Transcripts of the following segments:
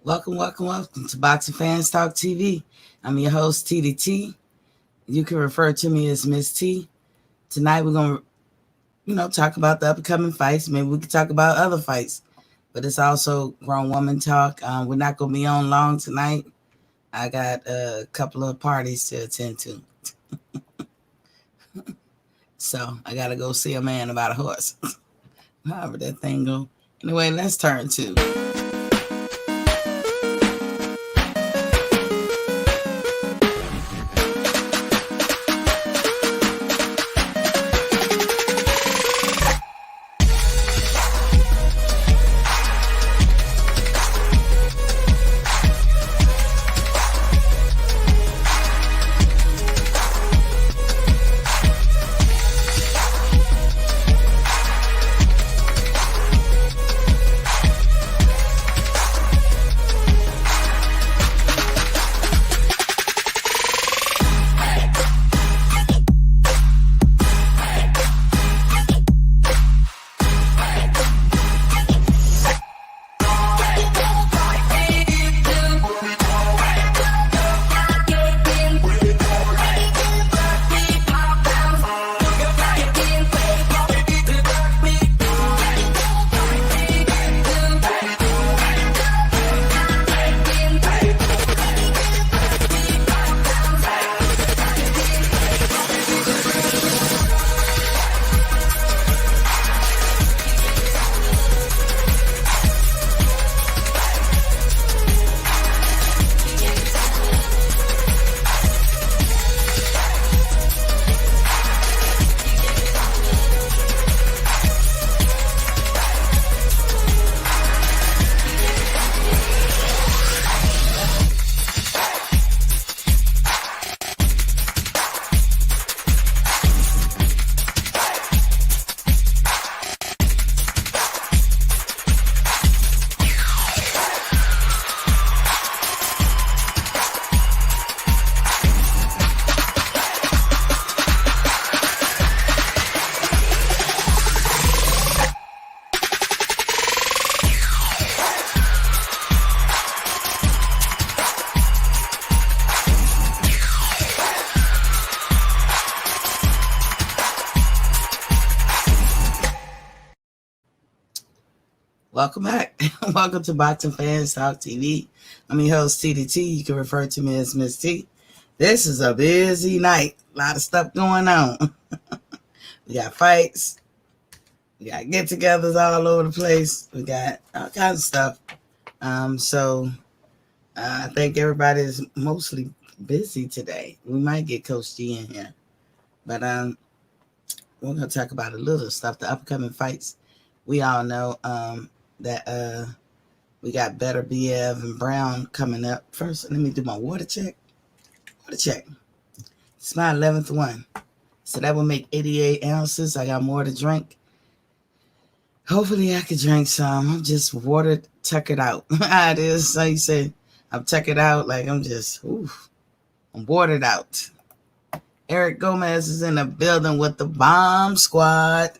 Welcome to Boxing Fans Talk TV. I'm your host, TDT. You can refer to me as Miss T. Tonight we're going to, talk about the upcoming fights. Maybe we could talk about other fights, but it's also grown woman talk. We're not going to be on long tonight. I got a couple of parties to attend to. So I got to go see a man about a horse. However that thing go. Anyway, let's turn to... Welcome back. Welcome to Boxing Fans Talk TV. I'm your host, TDT. You can refer to me as Miss T. This is a busy night. A lot of stuff going on. We got fights. We got get-togethers all over the place. We got all kinds of stuff. I think everybody is mostly busy today. We might get Coach G in here. But we're going to talk about a little stuff, the upcoming fights. We all know that we got Beterbiev and Brown coming up. First, let me do my water check. It's my 11th one. So that will make 88 ounces. I got more to drink. Hopefully I can drink some. I'm just tuckered out. How it is. So you say I'm tuckered out like I'm watered out. Eric Gomez is in the building with the bomb squad.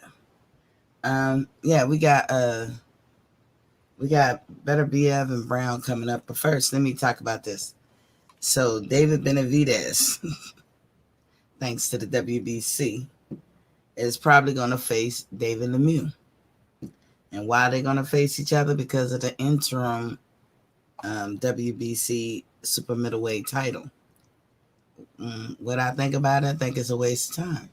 We got Beterbiev and Brown coming up. But first, let me talk about this. So David Benavidez, thanks to the WBC, is probably going to face David Lemieux. And why are they going to face each other? Because of the interim WBC super middleweight title. What I think about it, I think it's a waste of time.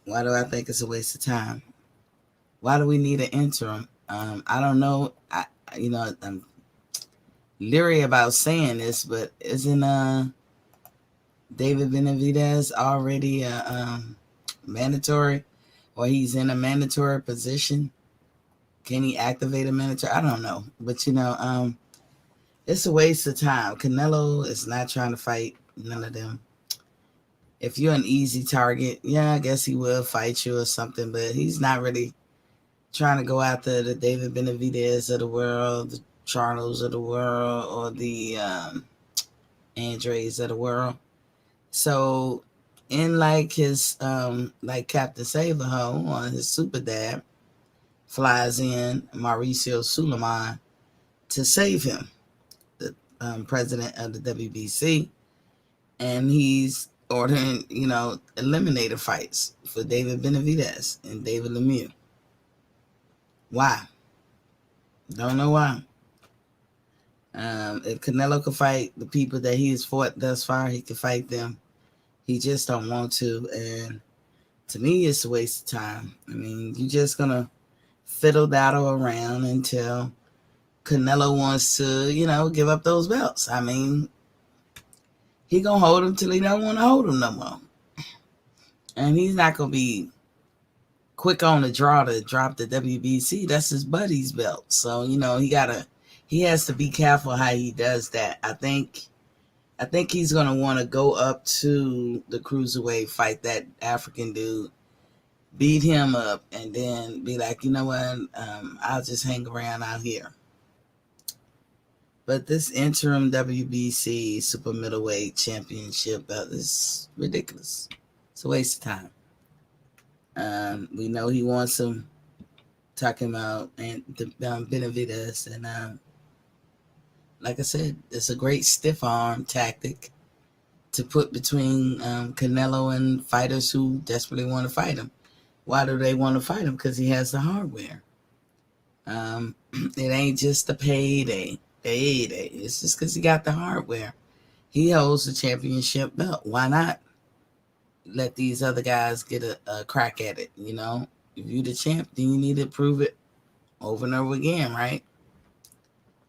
Why do I think it's a waste of time? Why do we need an interim? I don't know. I'm leery about saying this, but isn't David Benavidez already mandatory, or he's in a mandatory position? Can he activate a mandatory? I don't know, but it's a waste of time. Canelo is not trying to fight none of them. If you're an easy target, yeah, I guess he will fight you or something, but he's not really trying to go after the David Benavidez of the world, the Charlos of the world, or the Andres of the world. So in like his like Captain Save-A-Ho on his super dad flies in Mauricio Sulaiman to save him. president of the WBC, and he's ordering, eliminator fights for David Benavidez and David Lemieux. Why? Don't know why. If Canelo could fight the people that he's fought thus far, he could fight them. He just don't want to, and to me, it's a waste of time. I mean, you're just gonna fiddle daddle around until Canelo wants to, give up those belts. I mean, he gonna hold them till he don't want to hold them no more, and he's not gonna be quick on the draw to drop the WBC. That's his buddy's belt, so he has to be careful how he does that. I think he's gonna want to go up to the cruiserweight, fight that African dude, beat him up, and then be like, you know what, I'll just hang around out here. But this interim WBC super middleweight championship belt is ridiculous. It's a waste of time. We know he wants him, talking about Benavidez, and like I said, it's a great stiff arm tactic to put between Canelo and fighters who desperately want to fight him. Why do they want to fight him? Because he has the hardware. It ain't just the payday. It's just because he got the hardware. He holds the championship belt. Why not let these other guys get a crack at it? If you're the champ, then you need to prove it over and over again, right?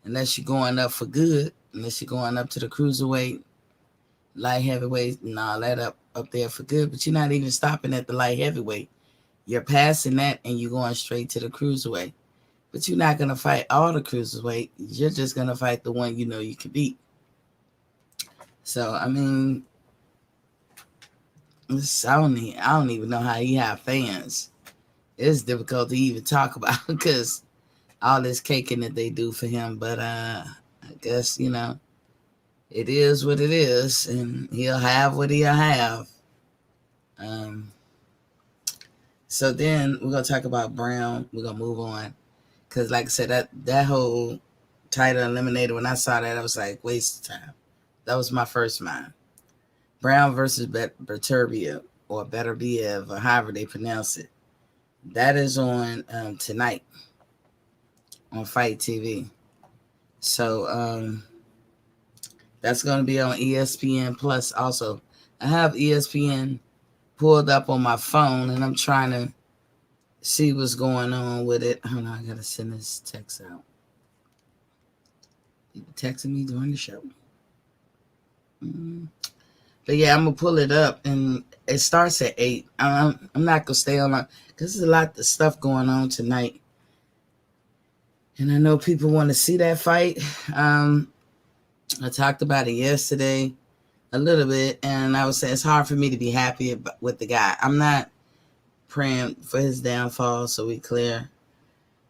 Unless you're going up for good, unless you're going up to the cruiserweight, light heavyweight, and all that up there for good. But you're not even stopping at the light heavyweight. You're passing that and you're going straight to the cruiserweight. But you're not going to fight all the cruiserweight. You're just going to fight the one you can beat. So, I mean, I don't even know how he have fans. It's difficult to even talk about because all this caking that they do for him. But I guess, it is what it is. And he'll have what he'll have. So then we're going to talk about Brown. We're going to move on. Because like I said, that whole title eliminator, when I saw that, I was like, waste of time. That was my first mind. Brown versus Beterbiev, or Beterbiev, or however they pronounce it. That is on tonight on Fight TV. So that's going to be on ESPN Plus also. I have ESPN pulled up on my phone, and I'm trying to see what's going on with it. Hold on, I gotta send this text out. People texting me during the show. But yeah, I'm gonna pull it up, and it starts at 8. I'm not gonna stay on because there's a lot of stuff going on tonight, and I know people want to see that fight. I talked about it yesterday a little bit, and I was saying it's hard for me to be happy with the guy. I'm not praying for his downfall, so we clear.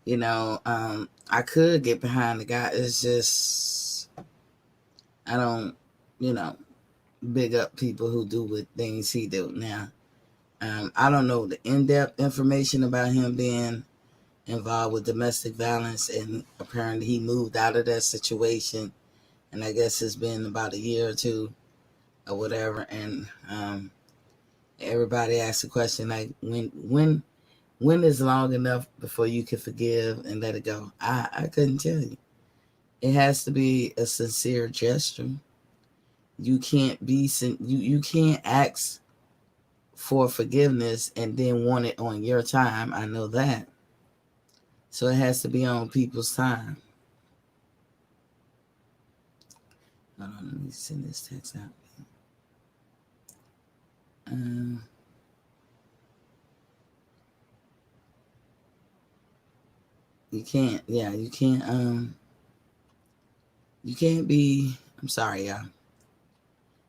I could get behind the guy. It's just I don't, big up people who do what things he do. Now, I don't know the in-depth information about him being involved with domestic violence, and apparently he moved out of that situation, and I guess it's been about a year or two or whatever, and everybody asks the question like, when is long enough before you can forgive and let it go? I couldn't tell you. It has to be a sincere gesture. You can't you can't ask for forgiveness and then want it on your time. I know that. So it has to be on people's time. Hold on, let me send this text out. You can't be, I'm sorry, y'all.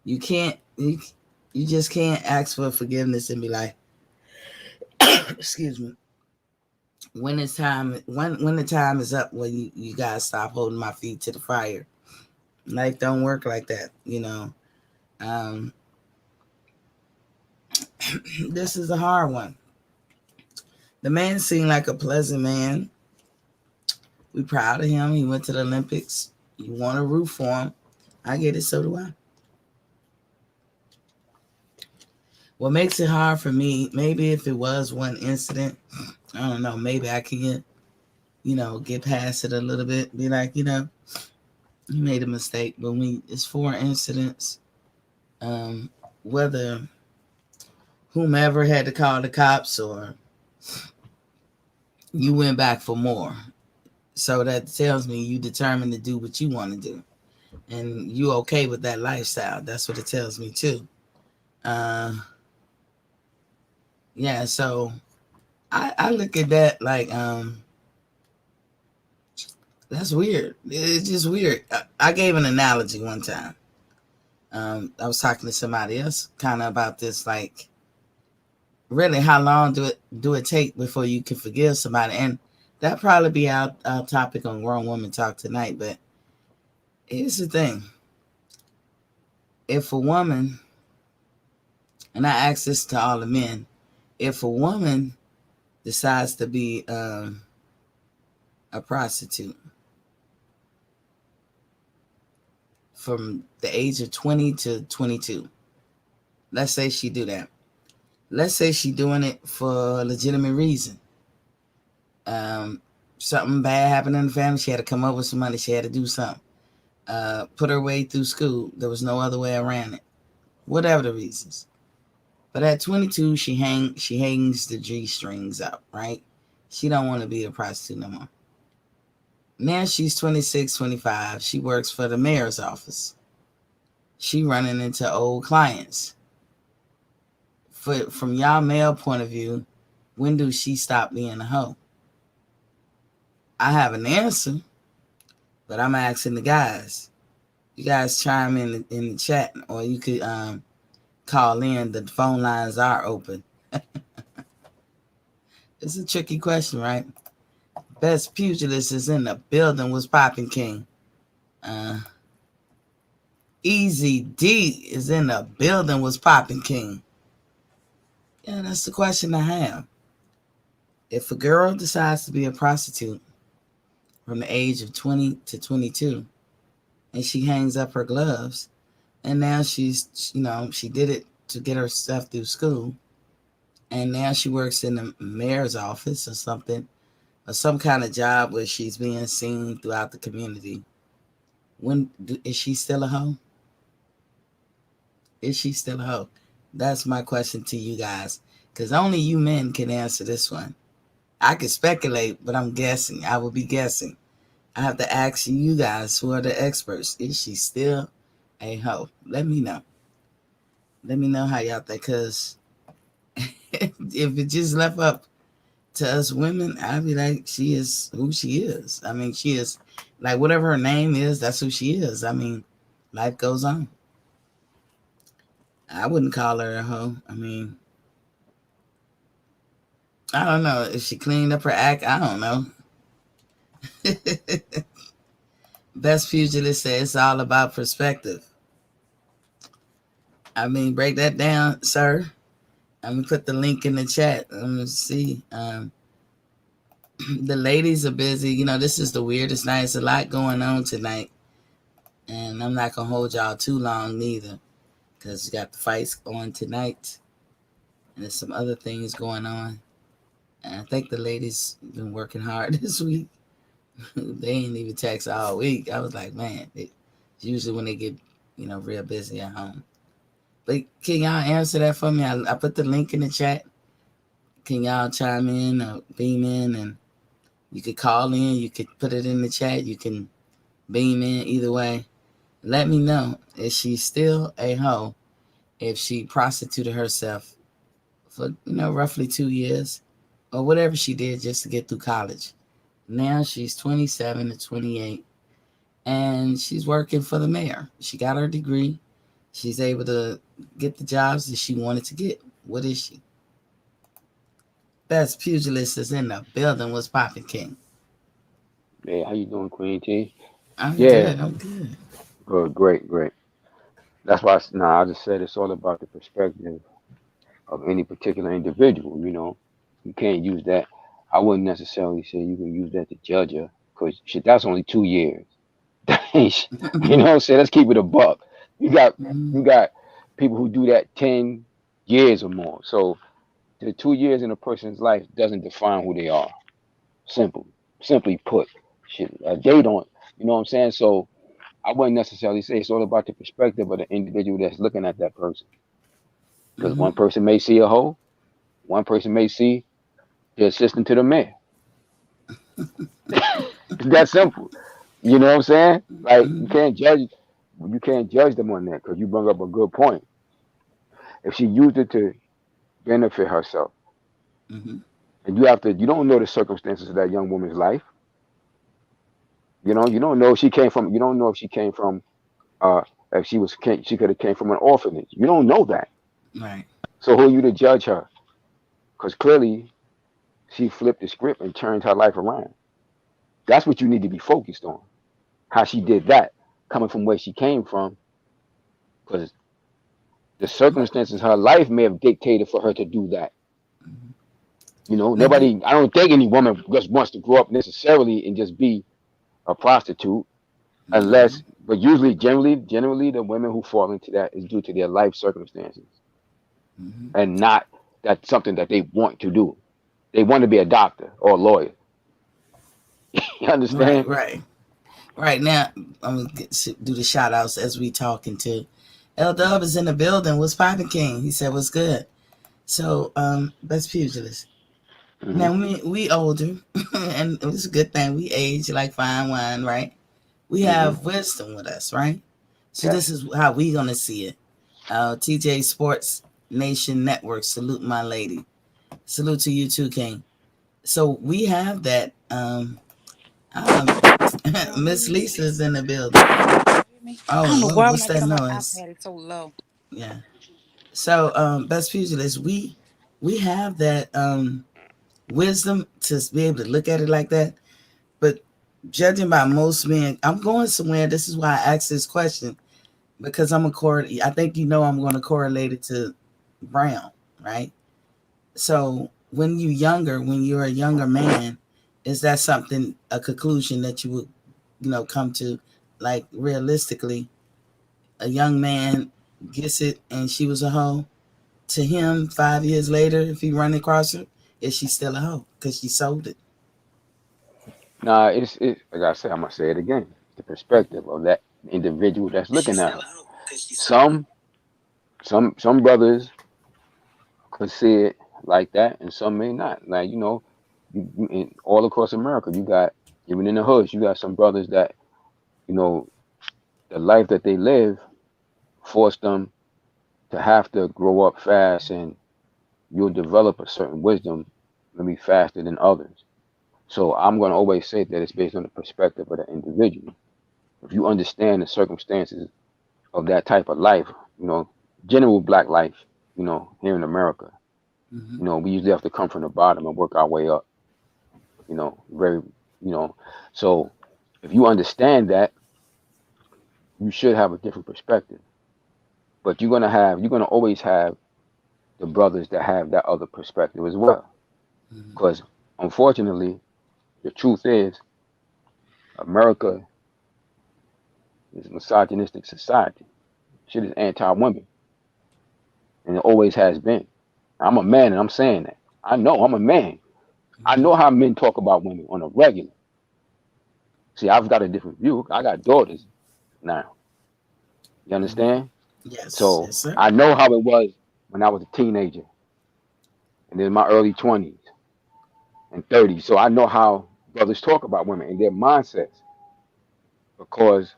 You just can't ask for forgiveness and be like, excuse me, when the time is up, when you gotta stop holding my feet to the fire. Life don't work like that, This is a hard one. The man seemed like a pleasant man. We proud of him. He went to the Olympics. You want to root for him. I get it. So do I. What makes it hard for me, maybe if it was one incident, I don't know, maybe I can get past it a little bit. Be like, you made a mistake. But when it's four incidents, um, whether whomever had to call the cops or you went back for more. So that tells me you determined to do what you want to do. And you okay with that lifestyle. That's what it tells me too. Uh, yeah, so I look at that like that's weird. It's just weird. I gave an analogy one time. I was talking to somebody else kind of about this, like really how long do it take before you can forgive somebody? And that probably be our topic on Grown Woman Talk tonight. But here's the thing: if a woman, and I ask this to all the men, if a woman decides to be a prostitute from the age of 20 to 22, let's say she do that. Let's say she doing it for a legitimate reason. Um, Something bad happened in the family. She had to come up with some money. She had to do something. Put her way through school. There was no other way around it. Whatever the reasons. But at 22, she hangs the G strings up, right? She don't want to be a prostitute no more. Now she's 26, 25. She works for the mayor's office. She running into old clients. From y'all male point of view, when do she stop being a hoe? I have an answer, but I'm asking the guys. You guys chime in the chat, or you could call in. The phone lines are open. It's a tricky question, right? Best pugilist is in the building. Was popping king. Easy D is in the building. Was popping king. Yeah, that's the question I have. If a girl decides to be a prostitute from the age of 20 to 22, and she hangs up her gloves, and now she did it to get her stuff through school, and now she works in the mayor's office or something, or some kind of job where she's being seen throughout the community. Is she still a hoe? Is she still a hoe? That's my question to you guys, because only you men can answer this one. I could speculate, but I'm guessing. I will be guessing. I have to ask you guys who are the experts. Is she still a hoe? Let me know. Let me know how y'all think, because if it just left up to us women, I'd be like, she is who she is. I mean, she is like whatever her name is, that's who she is. I mean, life goes on. I wouldn't call her a hoe. I mean, I don't know if she cleaned up her act. I don't know. Best pugilist says it's all about perspective. I mean, break that down, sir. I'm gonna put the link in the chat. I'm gonna see. The ladies are busy. This is the weirdest night. There's a lot going on tonight, and I'm not gonna hold y'all too long neither, because you got the fights on tonight, and there's some other things going on. And I think the ladies been working hard this week. They ain't even text all week. I was like, man, it's usually when they get real busy at home. But can y'all answer that for me? I put the link in the chat. Can y'all chime in or beam in? And you could call in. You could put it in the chat. You can beam in. Either way, let me know. Is she still a hoe if she prostituted herself for roughly 2 years or whatever she did just to get through college? Now she's 27 to 28, and she's working for the mayor. She got her degree. She's able to get the jobs that she wanted to get. What is she? Best pugilist is in the building. Was popping king? Hey, how you doing, Queen T? I'm Yeah, good. I'm good. good, great, great. That's why I just said it's all about the perspective of any particular individual. You can't use that. I wouldn't necessarily say you can use that to judge her, because shit, that's only 2 years. You know what I'm saying? Let's keep it a buck. You got you Mhm. got people who do that 10 years or more. So the 2 years in a person's life doesn't define who they are. Simple. Simply put. Shit. They don't, you know what I'm saying? So I wouldn't necessarily say it's all about the perspective of the individual that's looking at that person. Because one Mhm. person may see a hoe, one person may see the assistant to the mayor. It's that simple. You know what I'm saying? Like Mhm. you can't judge them on that because you bring up a good point. If she used it to benefit herself, Mhm. and you don't know the circumstances of that young woman's life. You don't know if she came from you don't know if she came from uh if she could have came from an orphanage. You don't know that. Right. So who are you to judge her? Because clearly she flipped the script and turned her life around. That's what you need to be focused on. How she did that, coming from where she came from, because the But circumstances of her life may have dictated for her to do that. mhm. Now do I don't think any woman just wants to grow up necessarily and just be a prostitute, no. unless, but generally, the women who fall into that is due to their life circumstances Mhm. and not that's something that they want to do. They want to be a doctor or a lawyer. You Right. understand? Right. Right now, I'm gonna do the shout outs as we talking to. L Dub is in the building. What's poppin', King? He said, "What's good?" So, best pugilist. Hmm. Now we older, and it's a good thing. We age like fine wine, right? We Hmm. have wisdom with us, right? So Yes. this is how we gonna see it. TJ Sports Nation Network. Salute my lady. Salute to you too, King. So we have that. Um, Y'all hear Miss me? Lisa's in the building. Hear me? I Oh, don't know why when what's I that get on my noise? iPad it's so low. Yeah. So, best pugilist, we have that wisdom to be able to look at it like that. But judging by most men, I'm going somewhere. This is why I asked this question because I think you know I'm going to correlate it to Brown, right? So when you're a younger man, is that something a conclusion that you would come to, like realistically, a young man gets it and she was a hoe. To him, 5 years later, if he run across her, is she still a hoe because she sold it? Nah, it's like I said. I'm gonna say it again. The perspective of that individual that's looking at her. Some some brothers could see it like that, and some may not. Like all across America, you got even in the hoods, you got some brothers that you know the life that they live forced them to have to grow up fast, and you'll develop a certain wisdom maybe faster than others. So I'm gonna always say that it's based on the perspective of the individual. If you understand the circumstances of that type of life, you know, general black life, here in America, Mm-hmm. we usually have to come from the bottom and work our way up. Very, so if you understand that, you should have a different perspective. But you're gonna always have the brothers that have that other perspective as well. Mm-hmm. Because unfortunately, the truth is, America is a misogynistic society. Shit is anti-women, and it always has been. I'm a man, and I'm saying that. I know I'm a man. I Mm-hmm. know how men talk about women on a regular. See, I've got a different view. I got daughters now. You Mm-hmm. understand? Yes, So yes, sir. I know how it was when I was a teenager and in my early 20s and 30s. So I know how brothers talk about women and their mindsets because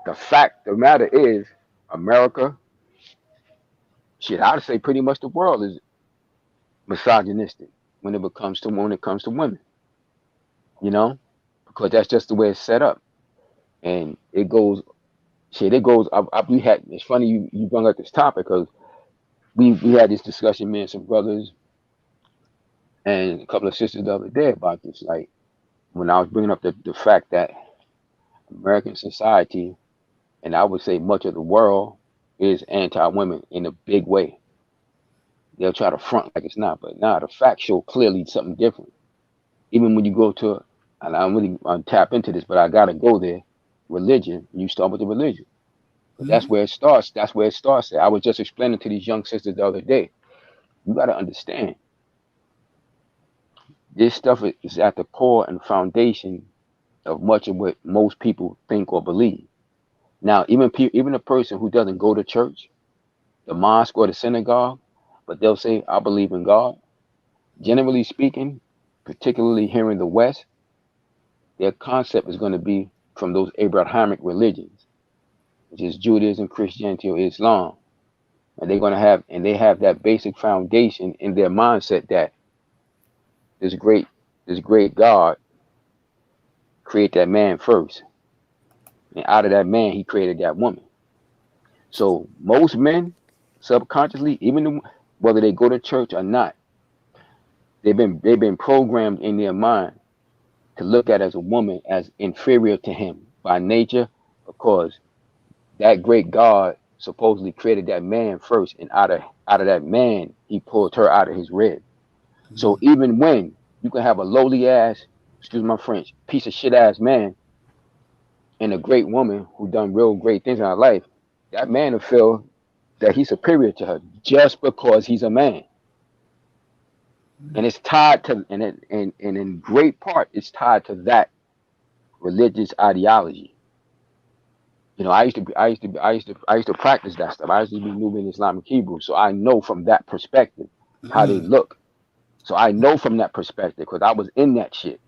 the fact the matter is, America, shit, I'd say pretty much the world is misogynistic when it comes to women, you know, because that's just the way it's set up, and it goes shit. It goes. We had. It's funny you brought up this topic because we had this discussion, me and some brothers and a couple of sisters the other day about this. Like when I was bringing up the fact that American society, and I would say much of the world, is anti-women in a big way. They'll try to front like it's not, but nah, the facts show clearly something different. Even when you go to, and I'm really tap into this, but I gotta go there. religion, you start with the religion. But Mm-hmm. that's where it starts. That's where it starts at. I was just explaining to these young sisters the other day. You got to understand this stuff is at the core and foundation of much of what most people think or believe. Now, even a person who doesn't go to church, the mosque or the synagogue, but they'll say, "I believe in God." Generally speaking, particularly here in the West, their concept is going to be from those Abrahamic religions, which is Judaism, Christianity, or Islam. And they have that basic foundation in their mindset that this great this great God created that man first. And out of that man he created that woman. So most men subconsciously, whether they go to church or not, they've been programmed in their mind to look at as a woman as inferior to him by nature, because that great God supposedly created that man first, and out of that man he pulled her out of his rib. So even when you can have a lowly ass, excuse my French, piece of shit ass man and a great woman who done real great things in her life, that man will feel that he's superior to her just because he's a man. And it's tied to and in great part it's tied to that religious ideology. I used to practice that stuff. I used to be moving Islamic Hebrew, so I know from that perspective how they Mm. look. So I know from that perspective because I was in that shit.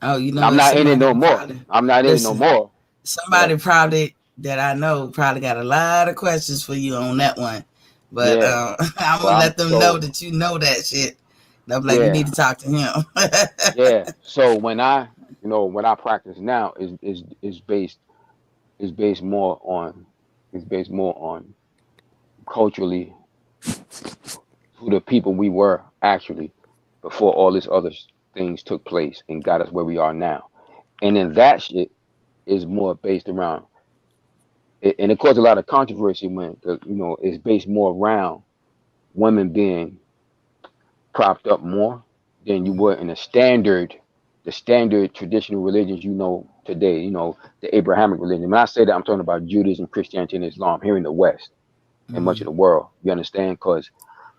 Oh, you And know I'm what? not in it Somebody no more. probably I'm not in it no listen. more. Yeah, Somebody probably that I know probably got a lot of questions for you on that one, but yeah. I'm So gonna I'm let them know so that you know that shit. They'll be like, you need yeah, to talk to him. yeah. So when I practice now is based more on is based more on culturally who the people we were actually before all this other things took place and got us where we are now. And then that shit is more based around and it caused a lot of controversy when it's based more around women being propped up more than you were in the standard traditional religions today, the Abrahamic religion. When I say that, I'm talking about Judaism, Christianity, and Islam here in the West and much of Mm, the world. You understand? Because yes,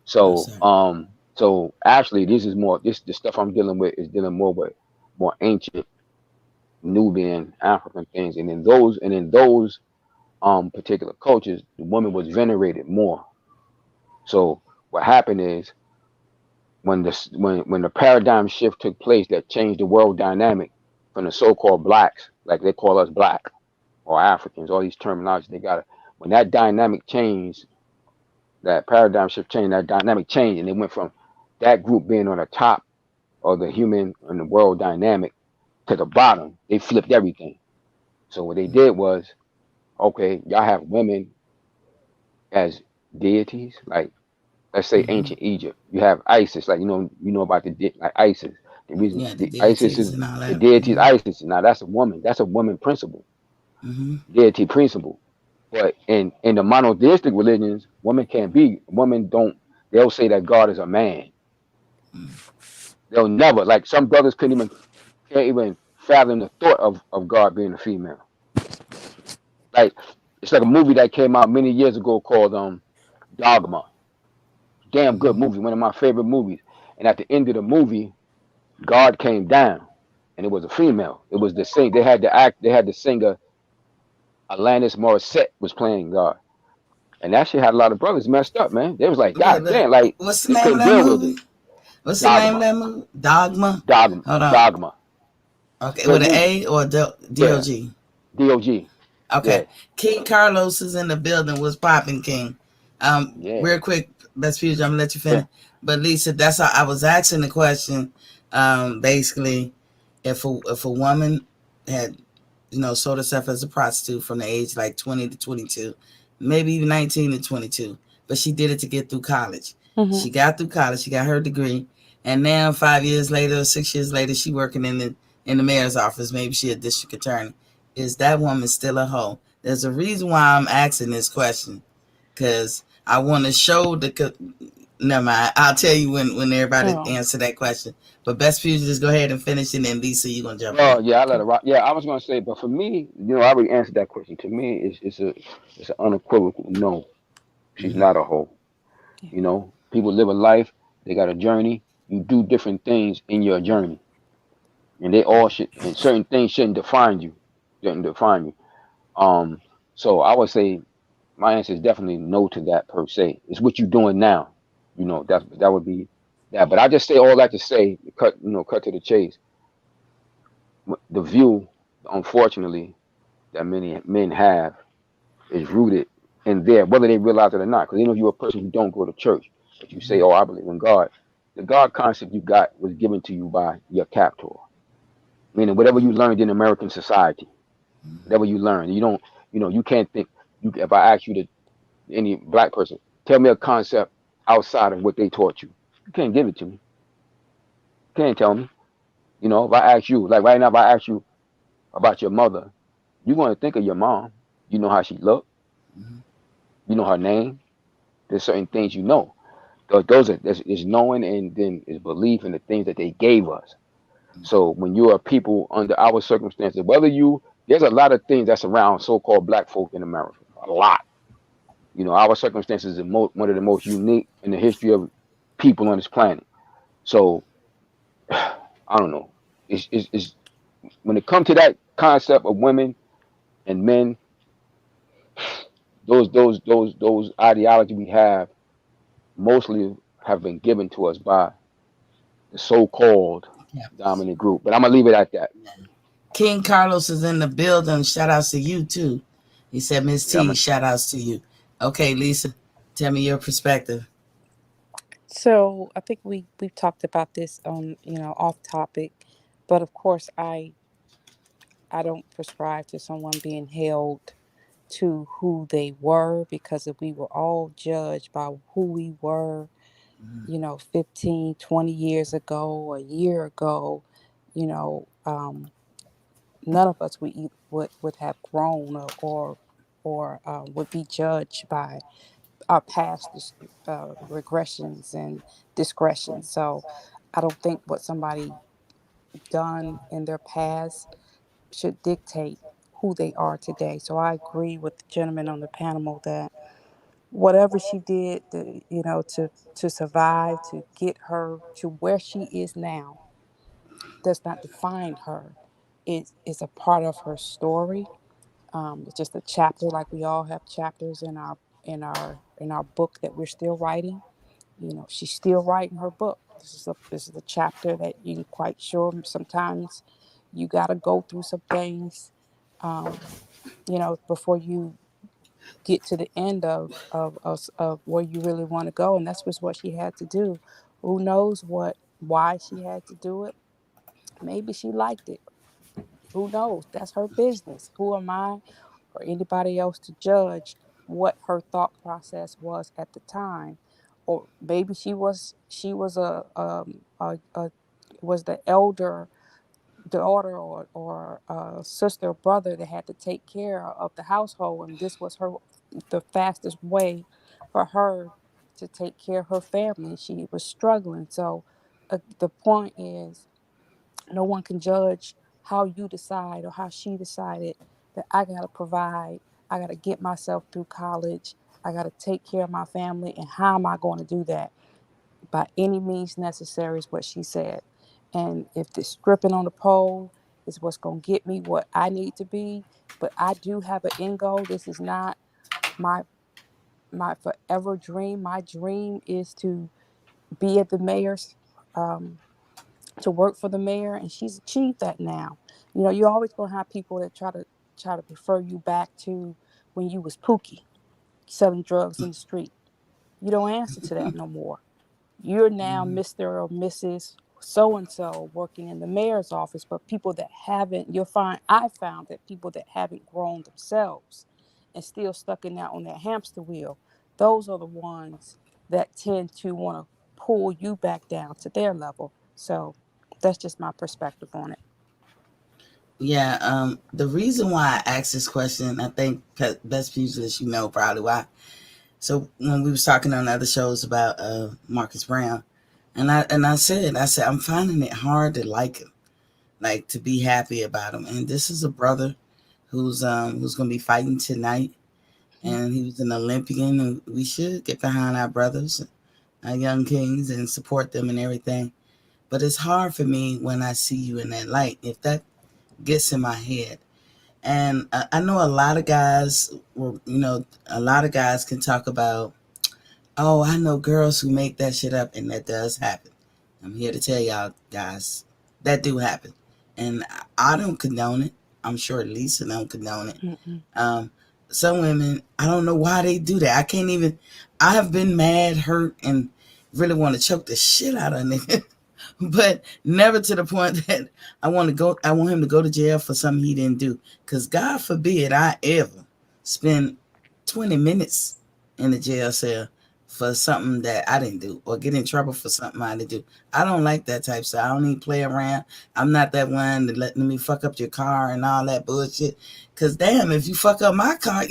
so sir. so actually this the stuff I'm dealing with is dealing more with more ancient Nubian African things, and in those particular cultures, the woman was venerated more. So what happened is when the paradigm shift took place that changed the world dynamic from the so-called blacks, like they call us black or Africans, all these terminologies they got. When that dynamic changed, that paradigm shift changed, that dynamic changed, and it went from that group being on the top of the human and the world dynamic to the bottom. They flipped everything. So what they did was, okay, y'all have women as deities, like let's say Mm-hmm. ancient Egypt. You have Isis, like you know about like Isis. The reason Yeah, the the ISIS deities is and all the that. deity is Mm-hmm. Isis. Now that's a woman. That's a woman principle, Mm-hmm. deity principle. But in the monotheistic religions, women don't. They'll say that God is a man. They'll never, like, some brothers can't even fathom the thought of God being a female. Like, it's like a movie that came out many years ago called Dogma. Damn good Mm-hmm. movie, one of my favorite movies. And at the end of the movie, God came down, and it was a female. It was the sing. They had the singer Alanis Morissette was playing God, and that shit had a lot of brothers messed up, man. They was like, But God damn, like what's the they name of couldn't that deal with it. movie? What's the name of Dogma, that movie? Dogma. dogma, Hold on. dogma. Okay, Good with an movie. A or Yeah, DOG? Dog. Yeah, Okay. King Carlos is in the building. Was popping, King? yeah, Real quick, best future. I'm gonna let you yeah. finish. But Lisa, that's how I was asking the question. Basically, if a woman had, sold herself as a prostitute from the age like 20 to 22, maybe even 19 to 22, but she did it to get through college. Mm-hmm. She got through college. She got her degree, and now 5 years later, or 6 years later, she working in the mayor's office. Maybe she a district attorney. Is that woman still a hoe? There's a reason why I'm asking this question, because I want to show Never mind. I'll tell you when everybody Oh, answer that question. But best pugilist, go ahead and finish, and then Lisa, you gonna jump in. Well, yeah, I let okay. it rock. Yeah, I was gonna say, but for me, I already answered that question. To me, it's an unequivocal no. She's Hmm. not a hoe. Yeah. People live a life. They got a journey. You do different things in your journey, and they all should. And certain things shouldn't define you. Shouldn't define you. Um. So I would say my answer is definitely no to that per se. It's what you're doing now. That would be that. But I just say all that to say, cut to the chase. The view, unfortunately, that many men have is rooted in there, whether they realize it or not. Because you're a person who don't go to church, but you say, "Oh, I believe in God." The God concept you got was given to you by your captor, meaning whatever you learned in American society, whatever you learned. You can't think. If I ask you to any black person, tell me a concept outside of what they taught you. You can't give it to me. You can't tell me. If I ask you, like right now, if I ask you about your mother, you're going to think of your mom. You know how she looked. Hmm. You know her name. There's certain things you know. Those are is knowing and then is belief in the things that they gave us. So when you are people under our circumstances, there's a lot of things that's around so-called black folk in America. A lot. Our circumstances are one of the most unique in the history of people on this planet. So I don't know. It's when it comes to that concept of women and men, those ideology we have mostly have been given to us by the so-called Capitals. dominant group. But I'm gonna leave it at that. King Carlos is in the building. Shout outs to you too. He said, Miss Yeah, T, man. shout outs to you. Okay, Lisa, tell me your perspective. So I think we've talked about this on off topic, but of course I don't prescribe to someone being held to who they were, because if we were all judged by who we were, 15, 20 years ago, a year ago, you know, um, none of us would have grown or would be judged by our past regressions and discretions. So I don't think what somebody done in their past should dictate who they are today. So I agree with the gentleman on the panel that whatever she did, to survive, to get her to where she is now, does not define her. It is a part of her story. It's just a chapter, like we all have chapters in our book that we're still writing. She's still writing her book. This is a chapter that you're quite sure sometimes you got to go through some things, um, before you get to the end of where you really want to go, and that's was what she had to do. Who knows why she had to do it? Maybe she liked it. Who knows? That's her business. Who am I or anybody else to judge what her thought process was at the time? Or maybe she was a was the elder daughter or sister or brother that had to take care of the household, and this was the fastest way for her to take care of her family. She was struggling. So the point is, no one can judge how you decide or how she decided that I got to provide, I got to get myself through college, I got to take care of my family, and how am I going to do that? By any means necessary, is what she said. And if the stripping on the pole is what's going to get me what I need to be, but I do have an end goal. This is not my my forever dream. My dream is to be at the mayor's, um, to work for the mayor, and she's achieved that now. You're always going to have people that try to refer you back to when you was Pookie selling drugs in the street. You don't answer to that no more. You're now Mhm. Mr. or Mrs. So and so working in the mayor's office, but people that haven't, I found that people that haven't grown themselves and still stuck in that on that hamster wheel, those are the ones that tend to want to pull you back down to their level. So that's just my perspective on it. Yeah, the reason why I asked this question, I think best pugilist, probably why. So when we was talking on other shows about Marcus Brown, and I said I'm finding it hard to like him, like to be happy about him. And this is a brother who's gonna be fighting tonight, and he was an Olympian, and we should get behind our brothers, our young kings, and support them and everything. But it's hard for me when I see you in that light. If that gets in my head, and I know a lot of guys, a lot of guys can talk about, oh, I know girls who make that shit up, and that does happen. I'm here to tell y'all guys that do happen, and I don't condone it. I'm sure Lisa don't condone it. Mm-mm. Um, some women, I don't know why they do that. I can't even. I have been mad, hurt, and really want to choke the shit out of a nigga, but never to the point that I want to go. I want him to go to jail for something he didn't do. Cause God forbid I ever spend 20 minutes in the jail cell for something that I didn't do, or get in trouble for something I didn't do. I don't like that type stuff. I don't even play around. I'm not that one that letting me fuck up your car and all that bullshit. Cause damn, if you fuck up my car,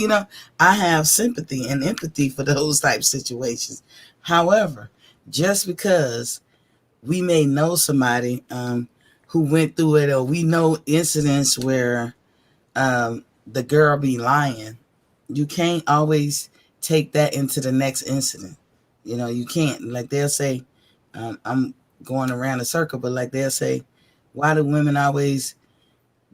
I have sympathy and empathy for those type situations. However, just because we may know somebody who went through it, or we know incidents where the girl be lying, you can't always take that into the next incident. You can't. Like they'll say, I'm going around a circle, but like they'll say, why do women always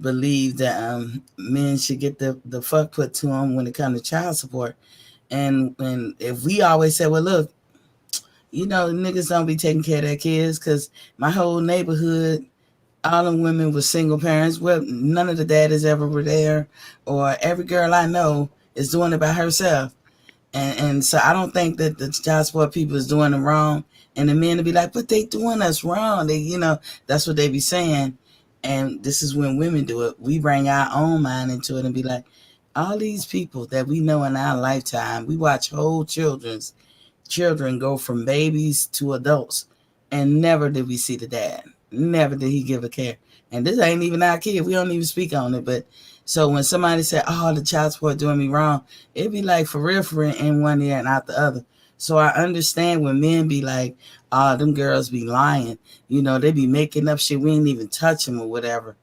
believe that men should get the fuck put to them when it comes to child support? And if we always say, well, look, niggas don't be taking care of their kids, because my whole neighborhood, all the women were single parents. Well, none of the daddies ever were there, or every girl I know is doing it by herself. And so I don't think that the child support people is doing them wrong. And the men will be like, but they doing us wrong. That's what they be saying. And this is when women do it. We bring our own mind into it and be like, all these people that we know in our lifetime, we watch whole children go from babies to adults, and never did we see the dad. Never did he give a care. And this ain't even our kid. We don't even speak on it. But so when somebody said, oh, the child support doing me wrong, it'd be like for real in one ear and out the other. So I understand when men be like, oh, them girls be lying. They be making up shit. We ain't even touch them or whatever.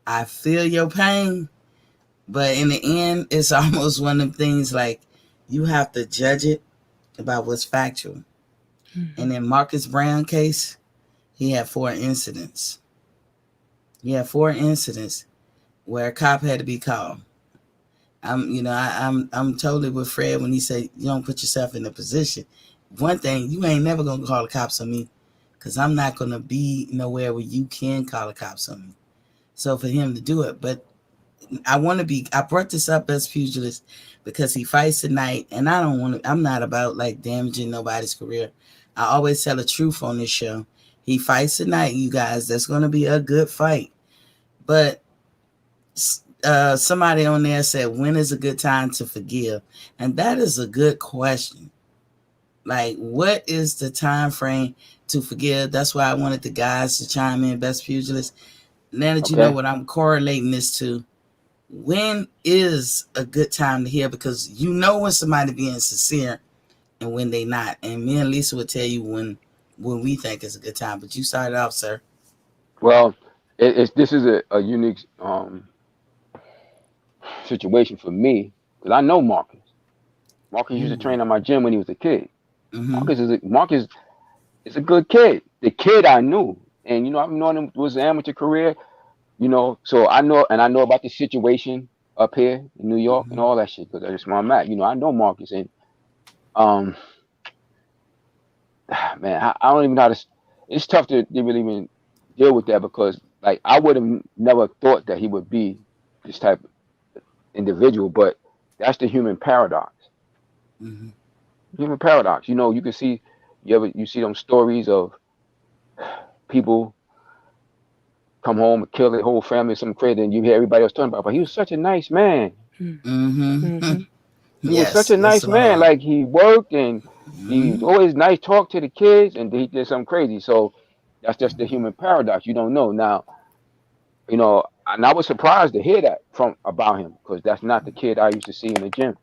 I feel your pain. But in the end, it's almost one of them things like you have to judge it about what's factual. Mm-hmm. And in Marcus Brown case, he had 4 incidents. Where a cop had to be called. I'm totally with Fred when he said you don't put yourself in a position. One thing, you ain't never gonna call the cops on me, because I'm not gonna be nowhere where you can call the cops on me. So for him to do it, but I brought this up as pugilist because he fights tonight, and I'm not about like damaging nobody's career. I always tell the truth on this show. He fights tonight, you guys. That's going to be a good fight. But somebody on there said, when is a good time to forgive? And that is a good question. Like, what is the time frame to forgive? That's why I wanted the guys to chime in, best pugilist. Now that you know what I'm correlating this to, when is a good time to hear? Because when somebody being sincere and when they not. And me and Lisa would tell you when we think it's a good time. But you started off, sir. Well, this is a unique situation for me, because I know Marcus. Marcus used to train at my gym when he was a kid. Mm-hmm. Marcus is a good kid. The kid I knew, and I've known him was an amateur career. So I know about the situation up here in New York and all that shit, because that's where I'm at. I know Marcus, and um, man, I don't even know how to. It's tough to really even deal with that, because like I would have never thought that he would be this type of individual, but that's the human paradox. Mm-hmm. Human paradox. You can see you see them stories of people come home and kill their whole family, something crazy, and you hear everybody else talking about. But he was such a nice man. Mm-hmm. Mm-hmm. He was such a nice man. Like he worked and he was always nice, talk to the kids, and he did something crazy. So that's just the human paradox. You don't know now. And I was surprised to hear that about him, because that's not the kid I used to see in the gym.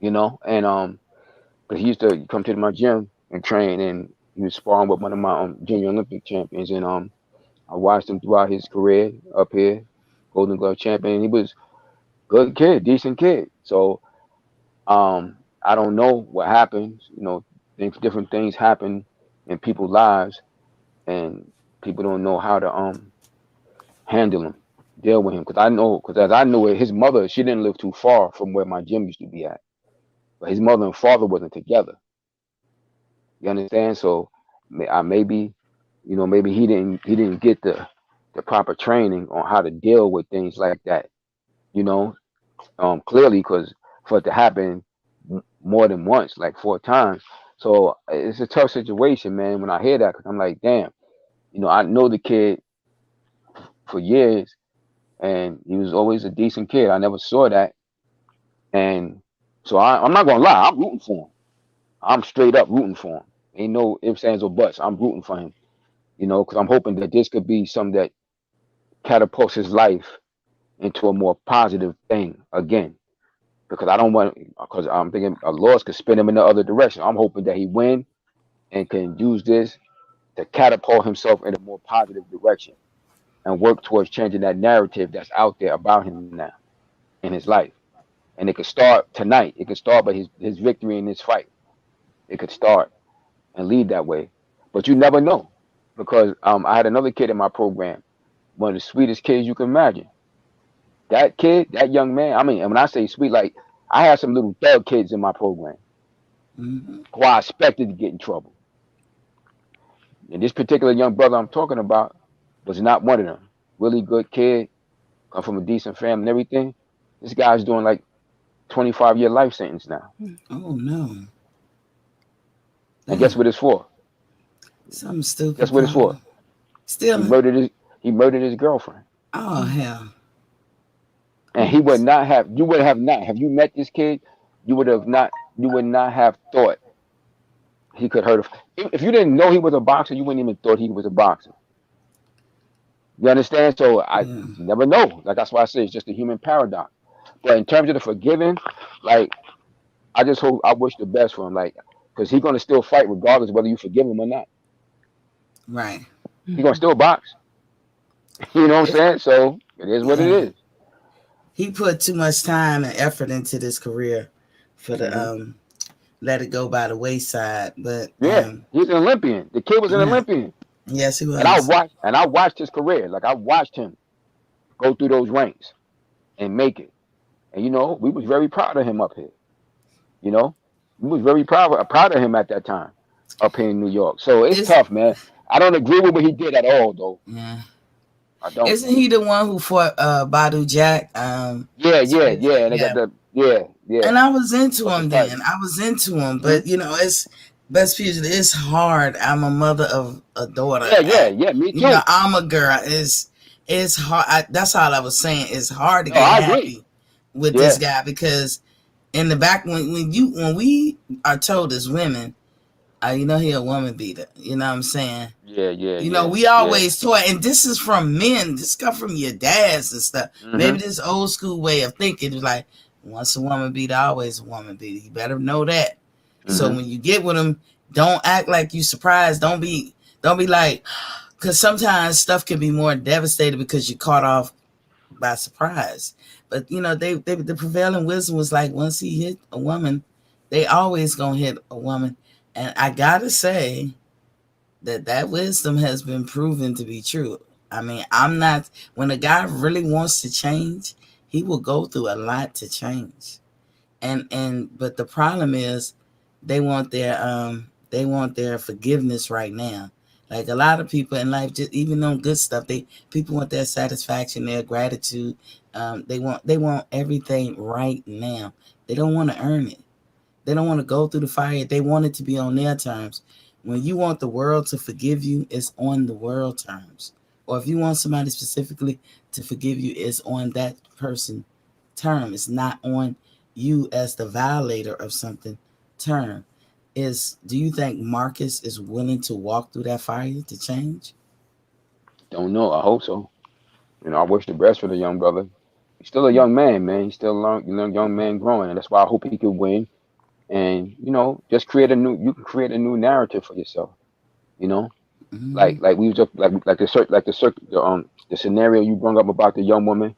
And But he used to come to my gym and train, and he was sparring with one of my junior Olympic champions, and I watched him throughout his career up here, Golden Glove champion. He was good kid, decent kid. So I don't know what happens. Different things happen in people's lives, and people don't know how to handle him, deal with him. Because as I know it, his mother, she didn't live too far from where my gym used to be at, but his mother and father wasn't together. You understand? So maybe, maybe he didn't get the proper training on how to deal with things like that. You know, clearly, because for it to happen more than once, like 4 times. So it's a tough situation, man. When I hear that, because I'm like, damn, I know the kid for years, and he was always a decent kid. I never saw that, and so I'm not gonna lie, I'm rooting for him. I'm straight up rooting for him. Ain't no ifs, ands, or buts. I'm rooting for him. Because I'm hoping that this could be something that catapults his life into a more positive thing again. Because I'm thinking a loss could spin him in the other direction. I'm hoping that he win and can use this to catapult himself in a more positive direction and work towards changing that narrative that's out there about him now in his life. And it could start tonight. It could start by his victory in this fight. It could start and lead that way. But you never know. Because I had another kid in my program, one of the sweetest kids you can imagine. That kid, that young man, I mean, and when I say sweet, like I had some little thug kids in my program Hmm. who I expected to get in trouble. And this particular young brother I'm talking about was not one of them. Really good kid, come from a decent family and everything. This guy's doing like 25-year life sentence now. Oh no. And guess Damn. what it's for? Something Guess stupid what it's for? probably. He Stealing. murdered his he murdered his girlfriend. Oh hell. And he would not have you would have not have you met this kid, you would not have thought he could hurt her. If you didn't know he was a boxer, you wouldn't even thought he was a boxer. You understand? So Yeah. you never know. Like that's why I say it's just a human paradox. But in terms of the forgiving, like I wish the best for him, like because he's gonna still fight regardless whether you forgive him or not. Right. He's gonna Mhm. still box. You know what I'm If saying? So it is what it yeah, is. he put too much time and effort into this career for the Hmm. let it go by the wayside. But Yeah, he's an Olympian. The kid was an yeah, Olympian, yes, he and I was. watched and I watched his career. Like I watched him go through those ranks and make it. And we was very proud of him up here. You know, we was very proud of him at that time up here in New York. So it's Is tough, man. I don't agree with what he did at all, though. yeah. I don't. Isn't he the one who fought Badu Jack? Yeah, yeah, Swayze? yeah. And they got Yeah. the yeah. And I was into Lost the him then. title. I was into him, Hmm. but it's best future. It's hard. I'm a mother of a daughter. Yeah, yeah, yeah. Me too. I'm a girl. It's hard. That's all I was saying. It's hard to No, get I agree. happy with this Yeah, guy because in the back when we are told as women, he a woman beater. You know what I'm saying? yeah, yeah, yeah, We yeah. always taught, and this is from men. This come from your dads and stuff. Hmm. Maybe this old school way of thinking is like, once a woman beat, always a woman beat. You better know that. So Hmm. when you get with them, don't act like you surprised. Don't be like, because sometimes stuff can be more devastated because you're caught off by surprise. But the prevailing wisdom was like, once he hit a woman, they always gonna hit a woman. And I gotta say, that wisdom has been proven to be true. I mean, I'm not when a guy really wants to change, he will go through a lot to change. And but the problem is they want their forgiveness right now. Like a lot of people in life, just even on good stuff, people want their satisfaction, their gratitude. They want everything right now. They don't want to earn it. They don't want to go through the fire. They want it to be on their terms. When you want the world to forgive you, it's on the world terms. Or if you want somebody specifically to forgive you, it's on that person term. It's not on you as the violator of something term. Do you think Marcus is willing to walk through that fire to change? Don't know. I hope so. I wish the best for the young brother. He's still a young man, man. He's still a young man growing, and that's why I hope he could win and just you can create a new narrative for yourself. You know, Mm-hmm. like we was just the scenario you brought up about the young woman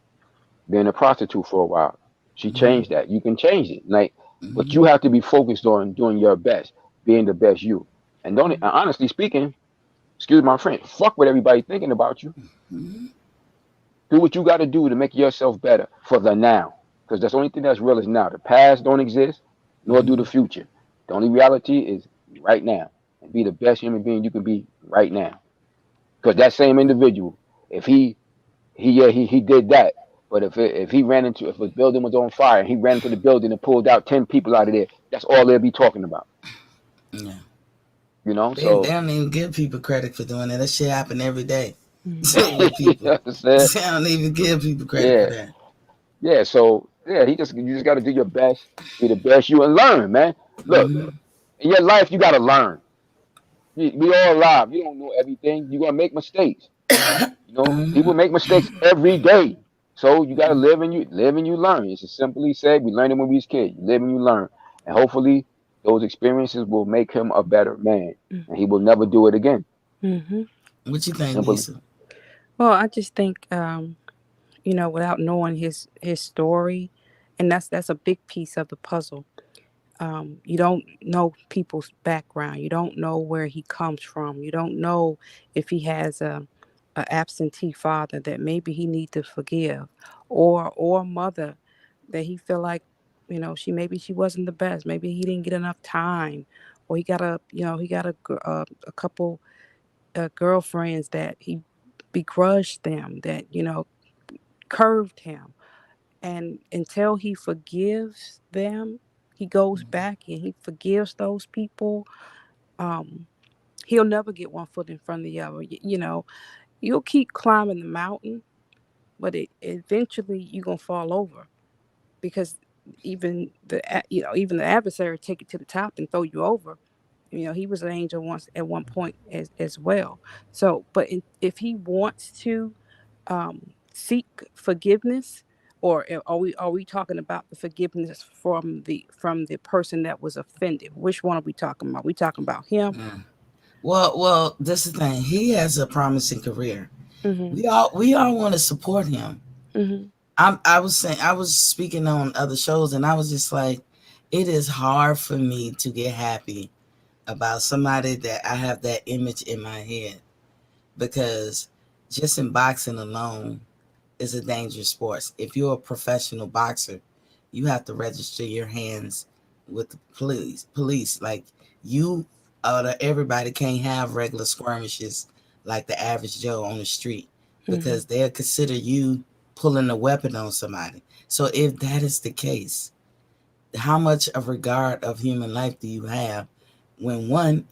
being a prostitute for a while. She Mm-hmm. changed that. You can change it. Like, but Mm-hmm. you have to be focused on doing your best, being the best you. And don't and honestly speaking, excuse my friend, fuck what everybody thinking about you. Mm-hmm. Do what you got to do to make yourself better for the now, because that's the only thing that's real is now. The past don't exist, nor do Mm-hmm. the future. The only reality is right now, and be the best human being you can be right now. Because that same individual, if he did that. But if he ran into if a building was on fire and he ran into the building and pulled out 10 people out of there, that's all they'll be talking about. Yeah. They So don't even give people credit for doing that. That shit happen every day Mm-hmm. with you people. know what I'm saying? They don't even give people credit for Yeah, that. yeah. So yeah, you just got to do your best, be the best you, and learn, man. Look, Mm-hmm. in your life you got to learn. We all alive. You don't know everything. You're gonna make mistakes. Mm-hmm. People make mistakes every day. So you gotta live and you learn. It's as simply said, we learned it when we was kids. You live and you learn. And hopefully those experiences will make him a better man. And he will never do it again. Mm-hmm. What you think, Simple. Lisa? Well, I just think, without knowing his story, and that's a big piece of the puzzle. You don't know people's background. You don't know where he comes from. You don't know if he has a absentee father that maybe he need to forgive, or a mother that he feel like, she wasn't the best. Maybe he didn't get enough time, or he got a couple girlfriends that he begrudged them, that curved him. And until he forgives them, he goes back and he forgives those people. um he'll never get one foot in front of the other. You'll keep climbing the mountain, but eventually you're gonna fall over, because even the adversary take it to the top and throw you over. He was an angel once at one point as well. So, but if he wants to seek forgiveness, or are we talking about the forgiveness from the person that was offended? Which one are we talking about? We talking about him? Yeah. Well, this is the thing. He has a promising career. Mm-hmm. We all want to support him. Mm-hmm. I was speaking on other shows, and I was just like, it is hard for me to get happy about somebody that I have that image in my head, because just in boxing alone is a dangerous sport. If you're a professional boxer, you have to register your hands with the police. Like, you, everybody can't have regular skirmishes like the average Joe on the street, Mm-hmm. because they'll consider you pulling a weapon on somebody. So if that is the case, how much of regard of human life do you have when, one,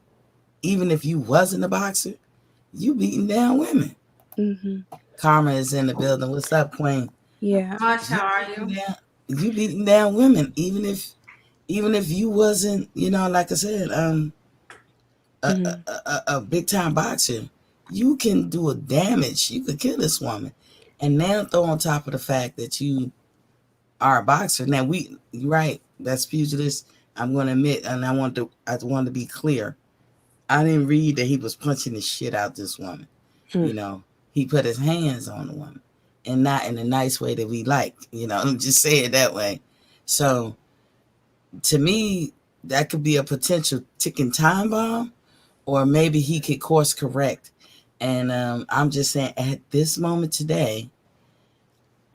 even if you wasn't a boxer, you beating down women? Mm-hmm. Karma is in the building. What's up, Queen? Yeah. Much, You how are beating you? down, you beating down women, even if you wasn't, like I said, Mm-hmm. a big time boxer. You can do a damage. You could kill this woman, and now throw on top of the fact that you are a boxer. Now you're right. That's pugilist. I'm going to admit, and I want to be clear. I didn't read that he was punching the shit out this woman. You know, he put his hands on the woman, and not in a nice way that we like. I'm just say it that way. So to me, that could be a potential ticking time bomb, or maybe he could course correct. And I'm just saying, at this moment today,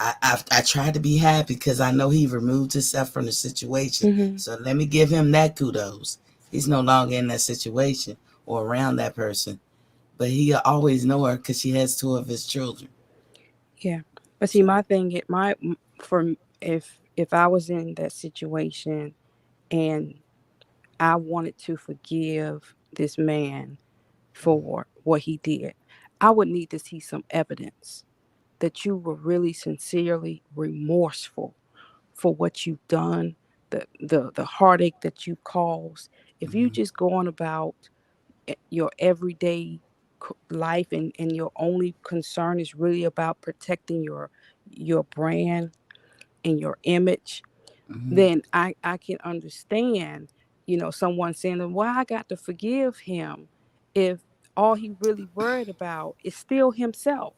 I tried to be happy because I know he removed himself from the situation. Mm-hmm. So let me give him that kudos. He's no longer in that situation or around that person, but he'll always know her because she has two of his children. Yeah. But see, So, my thing, for if I was in that situation and I wanted to forgive this man for what he did, I would need to see some evidence that you were really sincerely remorseful for what you've done, the heartache that you caused. If you mhm, just going about your everyday life, and your only concern is really about protecting your brand and your image, then I can understand, someone saying, well, I got to forgive him if all he really worried about is still himself.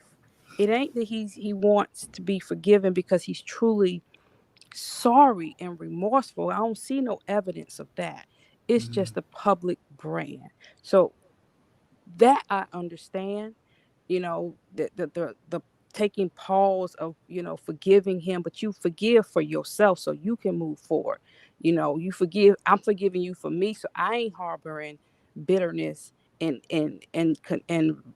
It ain't that he wants to be forgiven because he's truly sorry and remorseful. I don't see no evidence of that. It's Mhm. just a public brand. So that I understand, the taking pause of, forgiving him, but you forgive for yourself so you can move forward. You forgive, I'm forgiving you for me, so I ain't harboring bitterness and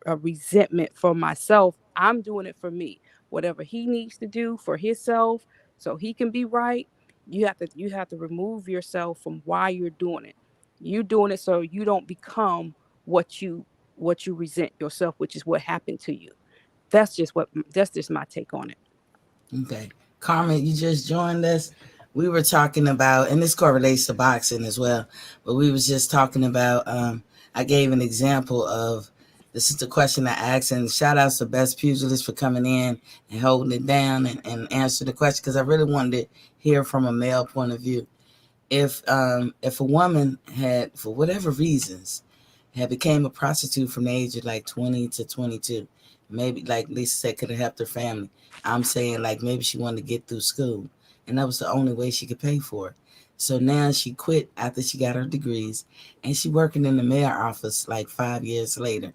resentment for myself. I'm doing it for me. Whatever he needs to do for himself so he can be right, you have to remove yourself from why you're doing it. You're doing it so you don't become what you resent yourself, which is what happened to you. That's just my take on it. Okay. Carmen, you just joined us. We were talking about, and this correlates to boxing as well, but we was just talking about, I gave an example of, this is the question I asked, and shout outs to Best Pugilist for coming in and holding it down and answer the question, because I really wanted to hear from a male point of view. If a woman had, for whatever reasons, had became a prostitute from the age of like 20 to 22, maybe like Lisa said, could have helped her family. I'm saying like maybe she wanted to get through school, and that was the only way she could pay for it. So now she quit after she got her degrees, and she working in the mayor office like 5 years later.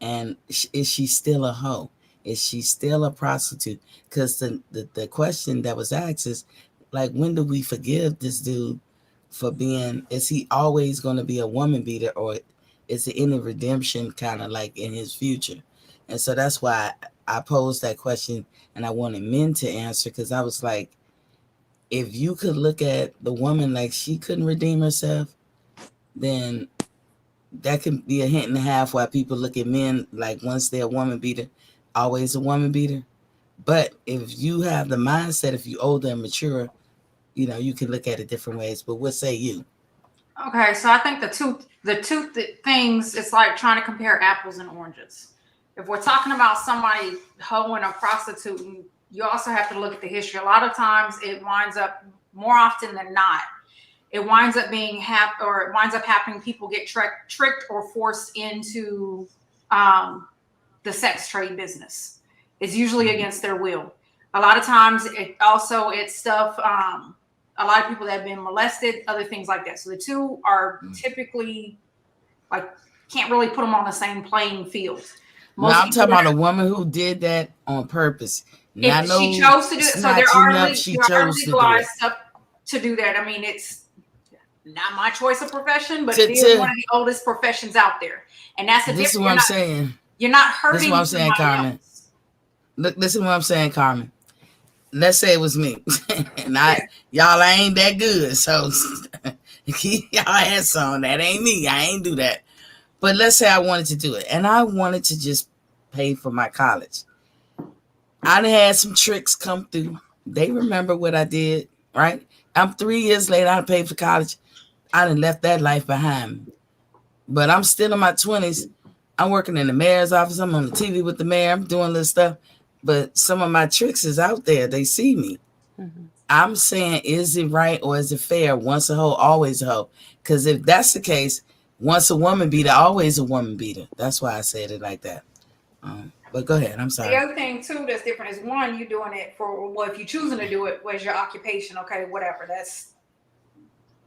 And is she still a hoe? Is she still a prostitute? Because the question that was asked is like, when do we forgive this dude for being, is he always going to be a woman beater, or is there any redemption kind of like in his future? And so that's why I posed that question, and I wanted men to answer, because I was like, if you could look at the woman like she couldn't redeem herself, then that can be a hint and a half why people look at men like once they're a woman beater, always a woman beater. But if you have the mindset, if you older and mature, you can look at it different ways. But what say you? Okay, so I think the two things, it's like trying to compare apples and oranges. If we're talking about somebody hoeing or prostituting, you also have to look at the history. A lot of times it winds up, more often than not, it winds up happening. People get tricked or forced into the sex trade business. It's usually against their will. A lot of times it's stuff, a lot of people that have been molested, other things like that. So the two are typically like, can't really put them on the same playing field. No, I'm talking about a woman who did that on purpose. If she chose to do it, so there are legalized stuff to do that. I mean, it's not my choice of profession, but it is one of the oldest professions out there. And that's this is what I'm saying. You're not hurting. This is what I'm saying, Carmen. Else. Look, listen what I'm saying, Carmen. Let's say it was me, and y'all ain't that good, so keep y'all ass on. That ain't me. I ain't do that. But let's say I wanted to do it, and I wanted to just pay for my college. I done had some tricks come through. They remember what I did, right? I'm 3 years later. I done paid for college. I done left that life behind me. But I'm still in my 20s. I'm working in the mayor's office. I'm on the TV with the mayor. I'm doing this stuff. But some of my tricks is out there. They see me. Mm-hmm. I'm saying, is it right or is it fair? Once a hoe, always a hoe. Because if that's the case, once a woman beater, always a woman beater. That's why I said it like that. But go ahead. I'm sorry. The other thing, too, that's different is, one, you're doing it for, well, if you're choosing to do it, where's your occupation? Okay, whatever. That's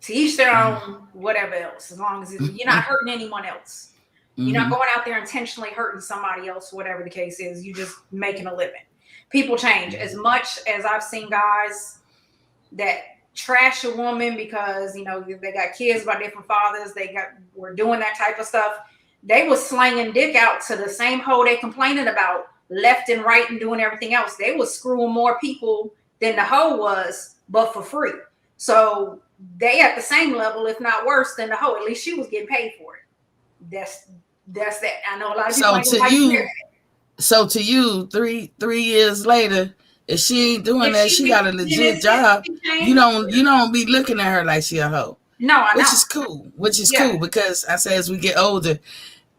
to each their own, whatever else. As long as you're not hurting anyone else. You're not going out there intentionally hurting somebody else, whatever the case is. You're just making a living. People change. As much as I've seen guys that trash a woman because, they got kids by different fathers, were doing that type of stuff. They was slanging dick out to the same hoe they complaining about left and right and doing everything else. They was screwing more people than the hoe was, but for free. So they at the same level, if not worse than the hoe. At least she was getting paid for it. That's that. I know a lot of people. So to you, 3 years later, if she ain't doing that, she got a legit job. You don't be looking at her like she a hoe. No, I know. Which is cool. Cool, because I say as we get older,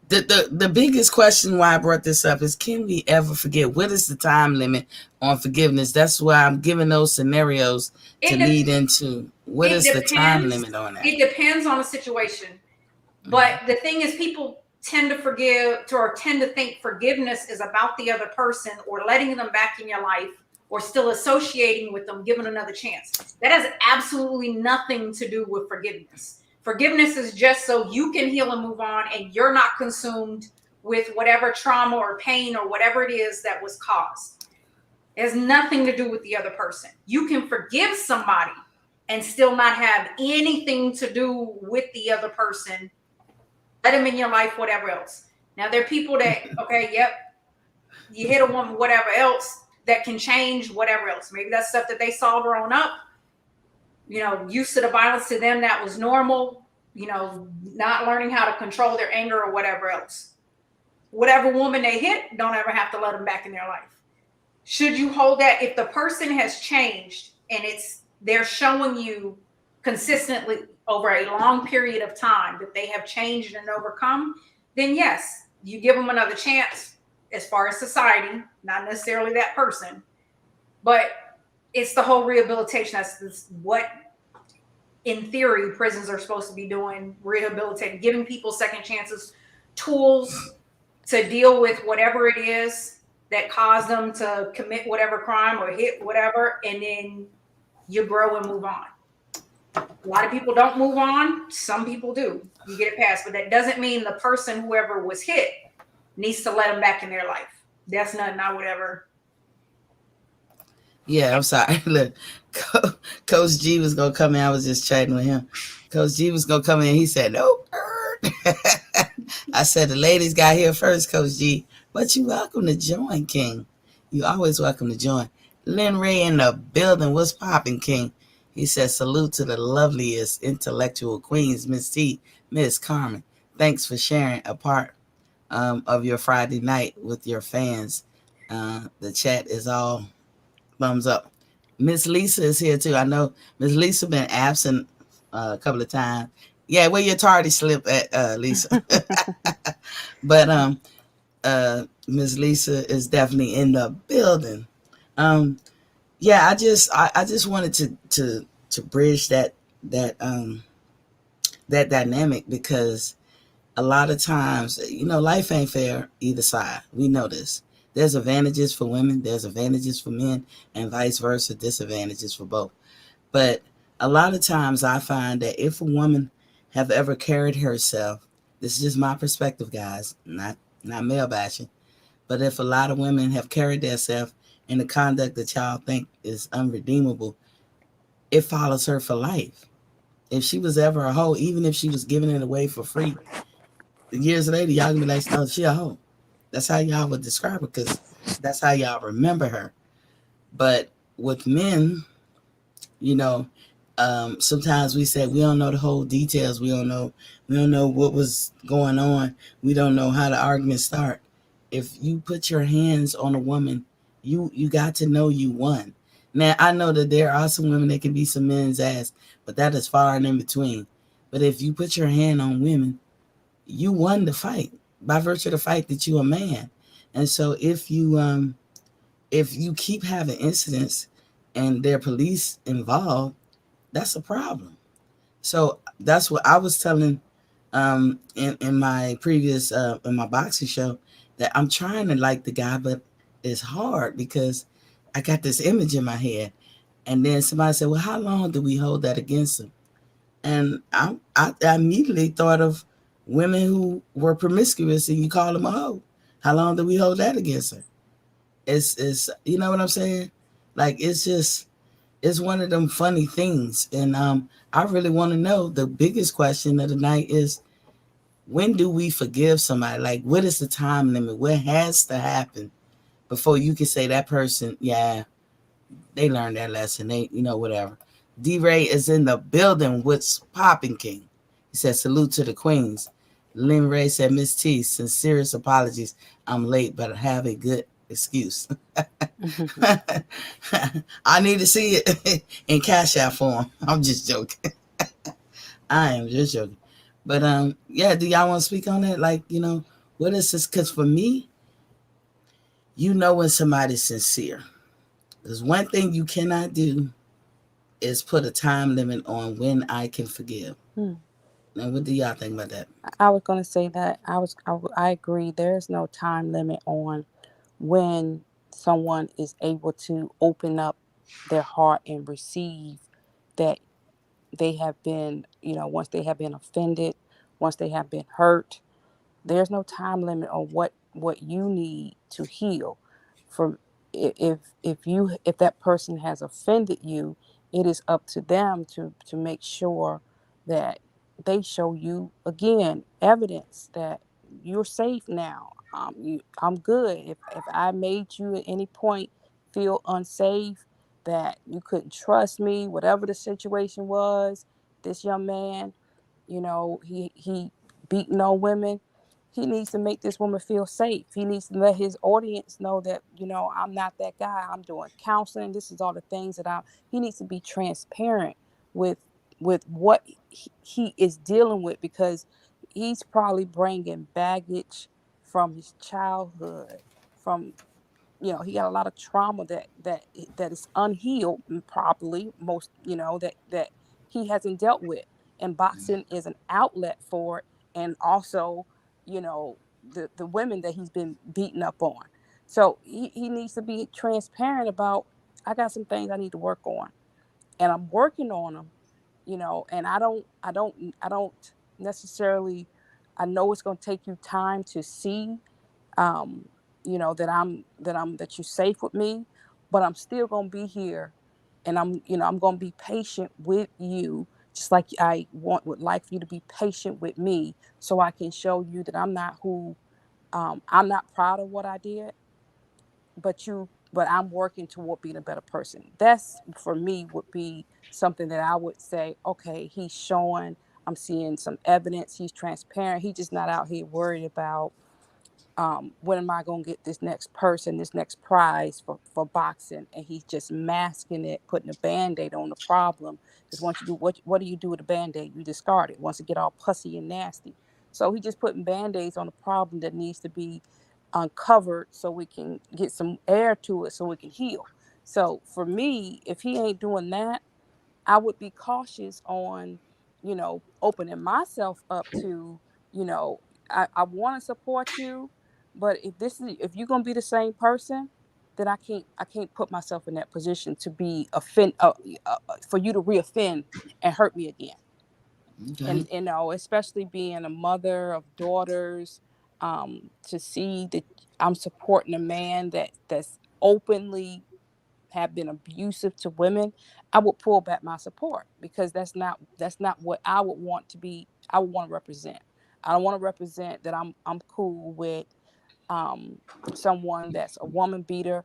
The biggest question why I brought this up is, can we ever forget? What is the time limit on forgiveness? That's why I'm giving those scenarios to lead into what is the time limit on that. It depends on the situation. But the thing is, people tend to tend to think forgiveness is about the other person or letting them back in your life or still associating with them, giving another chance. That has absolutely nothing to do with forgiveness. Forgiveness is just so you can heal and move on, and you're not consumed with whatever trauma or pain or whatever it is that was caused. It has nothing to do with the other person. You can forgive somebody and still not have anything to do with the other person. Let them in your life, whatever else. Now, there are people that, okay, yep, you hit a woman, whatever else, that can change whatever else. Maybe that's stuff that they saw growing up. Used to the violence to them, that was normal, not learning how to control their anger or whatever else. Whatever woman they hit, don't ever have to let them back in their life. Should you hold that? If the person has changed and they're showing you consistently over a long period of time that they have changed and overcome, then yes, you give them another chance as far as society, not necessarily that person, but it's the whole rehabilitation. That's what, in theory, prisons are supposed to be doing, rehabilitating, giving people second chances, tools to deal with whatever it is that caused them to commit whatever crime or hit whatever, and then you grow and move on. A lot of people don't move on. Some people do. You get it passed, but that doesn't mean the person, whoever was hit, needs to let them back in their life. That's not whatever. Yeah, I'm sorry. Look, Coach G was gonna come in. I was just chatting with him. Coach G was gonna come in. He said, "Nope." I said, "The ladies got here first, Coach G." But you welcome to join, King. You always welcome to join. Lynn Ray in the building. What's popping, King? He says, "Salute to the loveliest intellectual queens, Miss T, Miss Carmen. Thanks for sharing a part of your Friday night with your fans. The chat is all thumbs up." Miss Lisa is here too. I know Miss Lisa been absent a couple of times. Yeah, where your tardy slip at, Lisa? But Miss Lisa is definitely in the building. Yeah, I just wanted to bridge that dynamic, because a lot of times, life ain't fair either side. We know this. There's advantages for women, there's advantages for men, and vice versa, disadvantages for both. But a lot of times I find that if a woman have ever carried herself, this is just my perspective, guys, not male bashing, but if a lot of women have carried themselves in the conduct that y'all think is unredeemable, it follows her for life. If she was ever a hoe, even if she was giving it away for free, years later, y'all gonna be like, "Oh, she a hoe." That's how y'all would describe her, because that's how y'all remember her. But with men, sometimes we say we don't know the whole details. We don't know what was going on. We don't know how the argument start. If you put your hands on a woman, you got to know you won. Now, I know that there are some women that can be some men's ass, but that is far and in between. But if you put your hand on women, you won the fight by virtue of the fact that you're a man. And so if you keep having incidents and there are police involved, that's a problem. So that's what I was telling in my previous in my boxing show, that I'm trying to like the guy, but it's hard because I got this image in my head. And then somebody said, "Well, how long do we hold that against him?" And I immediately thought of women who were promiscuous, and you call them a hoe. How long do we hold that against her? It's you know what I'm saying? Like, it's one of them funny things. And I really want to know, the biggest question of the night is, when do we forgive somebody? Like, what is the time limit? What has to happen before you can say that person, yeah, they learned their lesson, they, whatever. D-Ray is in the building. What's popping, King? He said, "Salute to the queens." Lynn Ray said, "Miss T, sincerest apologies. I'm late, but I have a good excuse." I need to see it in Cash App form. I'm just joking. I am just joking. But yeah, do y'all want to speak on that? Like, What is this? Because for me, you know when somebody's sincere. There's one thing you cannot do is put a time limit on when I can forgive. Hmm. Now, what do y'all think about that? I was going to say that I agree. There's no time limit on when someone is able to open up their heart and receive that they have been, once they have been offended, once they have been hurt. There's no time limit on what you need to heal. From if that person has offended you, it is up to them to make sure that they show you again evidence that you're safe now. I'm good. If I made you at any point feel unsafe, that you couldn't trust me, whatever the situation was, this young man, he beating on women. He needs to make this woman feel safe. He needs to let his audience know that, I'm not that guy. I'm doing counseling. This is all the things he needs to be transparent with what he is dealing with, because he's probably bringing baggage from his childhood, from he got a lot of trauma that is unhealed, probably most, that he hasn't dealt with, and boxing is an outlet for it, and also the women that he's been beaten up on. So he needs to be transparent about, I got some things I need to work on, and I'm working on them, and I don't necessarily, I know it's going to take you time to see, um, that you're safe with me, but I'm still gonna be here, and I'm gonna be patient with you, just like would like for you to be patient with me, so I can show you that I'm not proud of what I did, but I'm working toward being a better person. That's, for me, would be something that I would say, okay, he's showing, I'm seeing some evidence, he's transparent, he's just not out here worried about, when am I going to get this next person, this next prize for boxing? And he's just masking it, putting a Band-Aid on the problem. Because once you do, what do you do with a Band-Aid? You discard it once it get all pussy and nasty. So he's just putting Band-Aids on a problem that needs to be uncovered, so we can get some air to it, so we can heal. So for me, if he ain't doing that, I would be cautious on, opening myself up to, you know, I want to support you, but if you're gonna be the same person, then I can't put myself in that position to be for you to reoffend and hurt me again. Okay. And especially being a mother of daughters, to see that I'm supporting a man that's openly have been abusive to women, I would pull back my support, because that's not what I would want to be. I would want to represent. I don't want to represent that I'm cool with um, someone that's a woman beater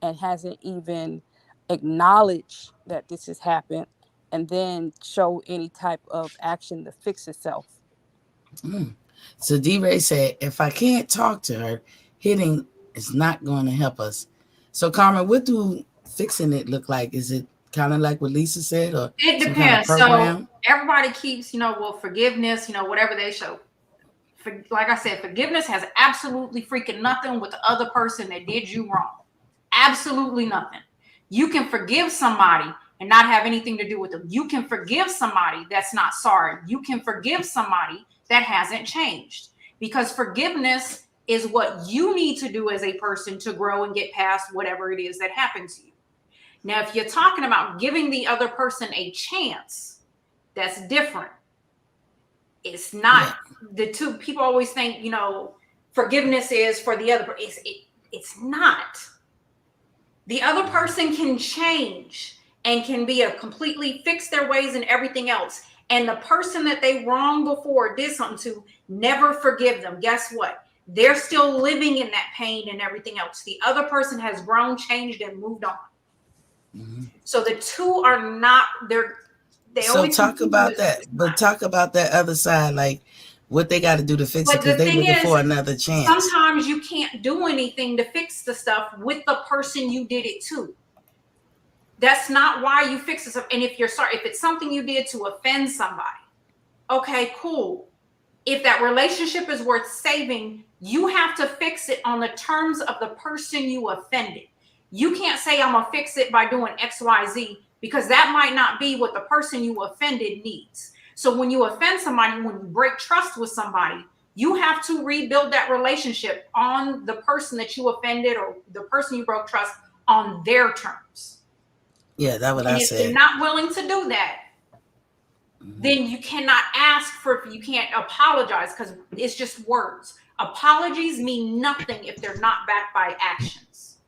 and hasn't even acknowledged that this has happened, and then show any type of action to fix itself. Mm. So D-Ray said, if I can't talk to her, hitting is not going to help us. So Carmen, what do fixing it look like? Is it kind of like what Lisa said, or It some kind of depends. So program? everybody keeps, forgiveness, whatever they show. Like I said, forgiveness has absolutely freaking nothing with the other person that did you wrong. Absolutely nothing. You can forgive somebody and not have anything to do with them. You can forgive somebody that's not sorry. You can forgive somebody that hasn't changed, because forgiveness is what you need to do as a person to grow and get past whatever it is that happened to you. Now, if you're talking about giving the other person a chance, that's different. It's not the two. People always think, forgiveness is for the other. It's not. The other person can change and can be completely fix their ways and everything else. And the person that they wronged before, did something to, never forgive them. Guess what? They're still living in that pain and everything else. The other person has grown, changed, and moved on. Mm-hmm. So the two are not. They so always talk about that, but talk about that other side, like what they got to do to fix it, But the because they thing looking is, for another chance. sometimes you can't do anything to fix the stuff with the person you did it to. That's not why you fix this. And if you're sorry, if it's something you did to offend somebody, okay, cool. If that relationship is worth saving, You have to fix it on the terms of the person you offended. You can't say I'm gonna fix it by doing XYZ, because that might not be what the person you offended needs. So when you offend somebody, when you break trust with somebody, you have to rebuild that relationship on the person that you offended or the person you broke trust on their terms. Yeah, that's what And I if said. you're not willing to do that, then you cannot ask for, you can't apologize, because it's just words. Apologies mean nothing if they're not backed by actions.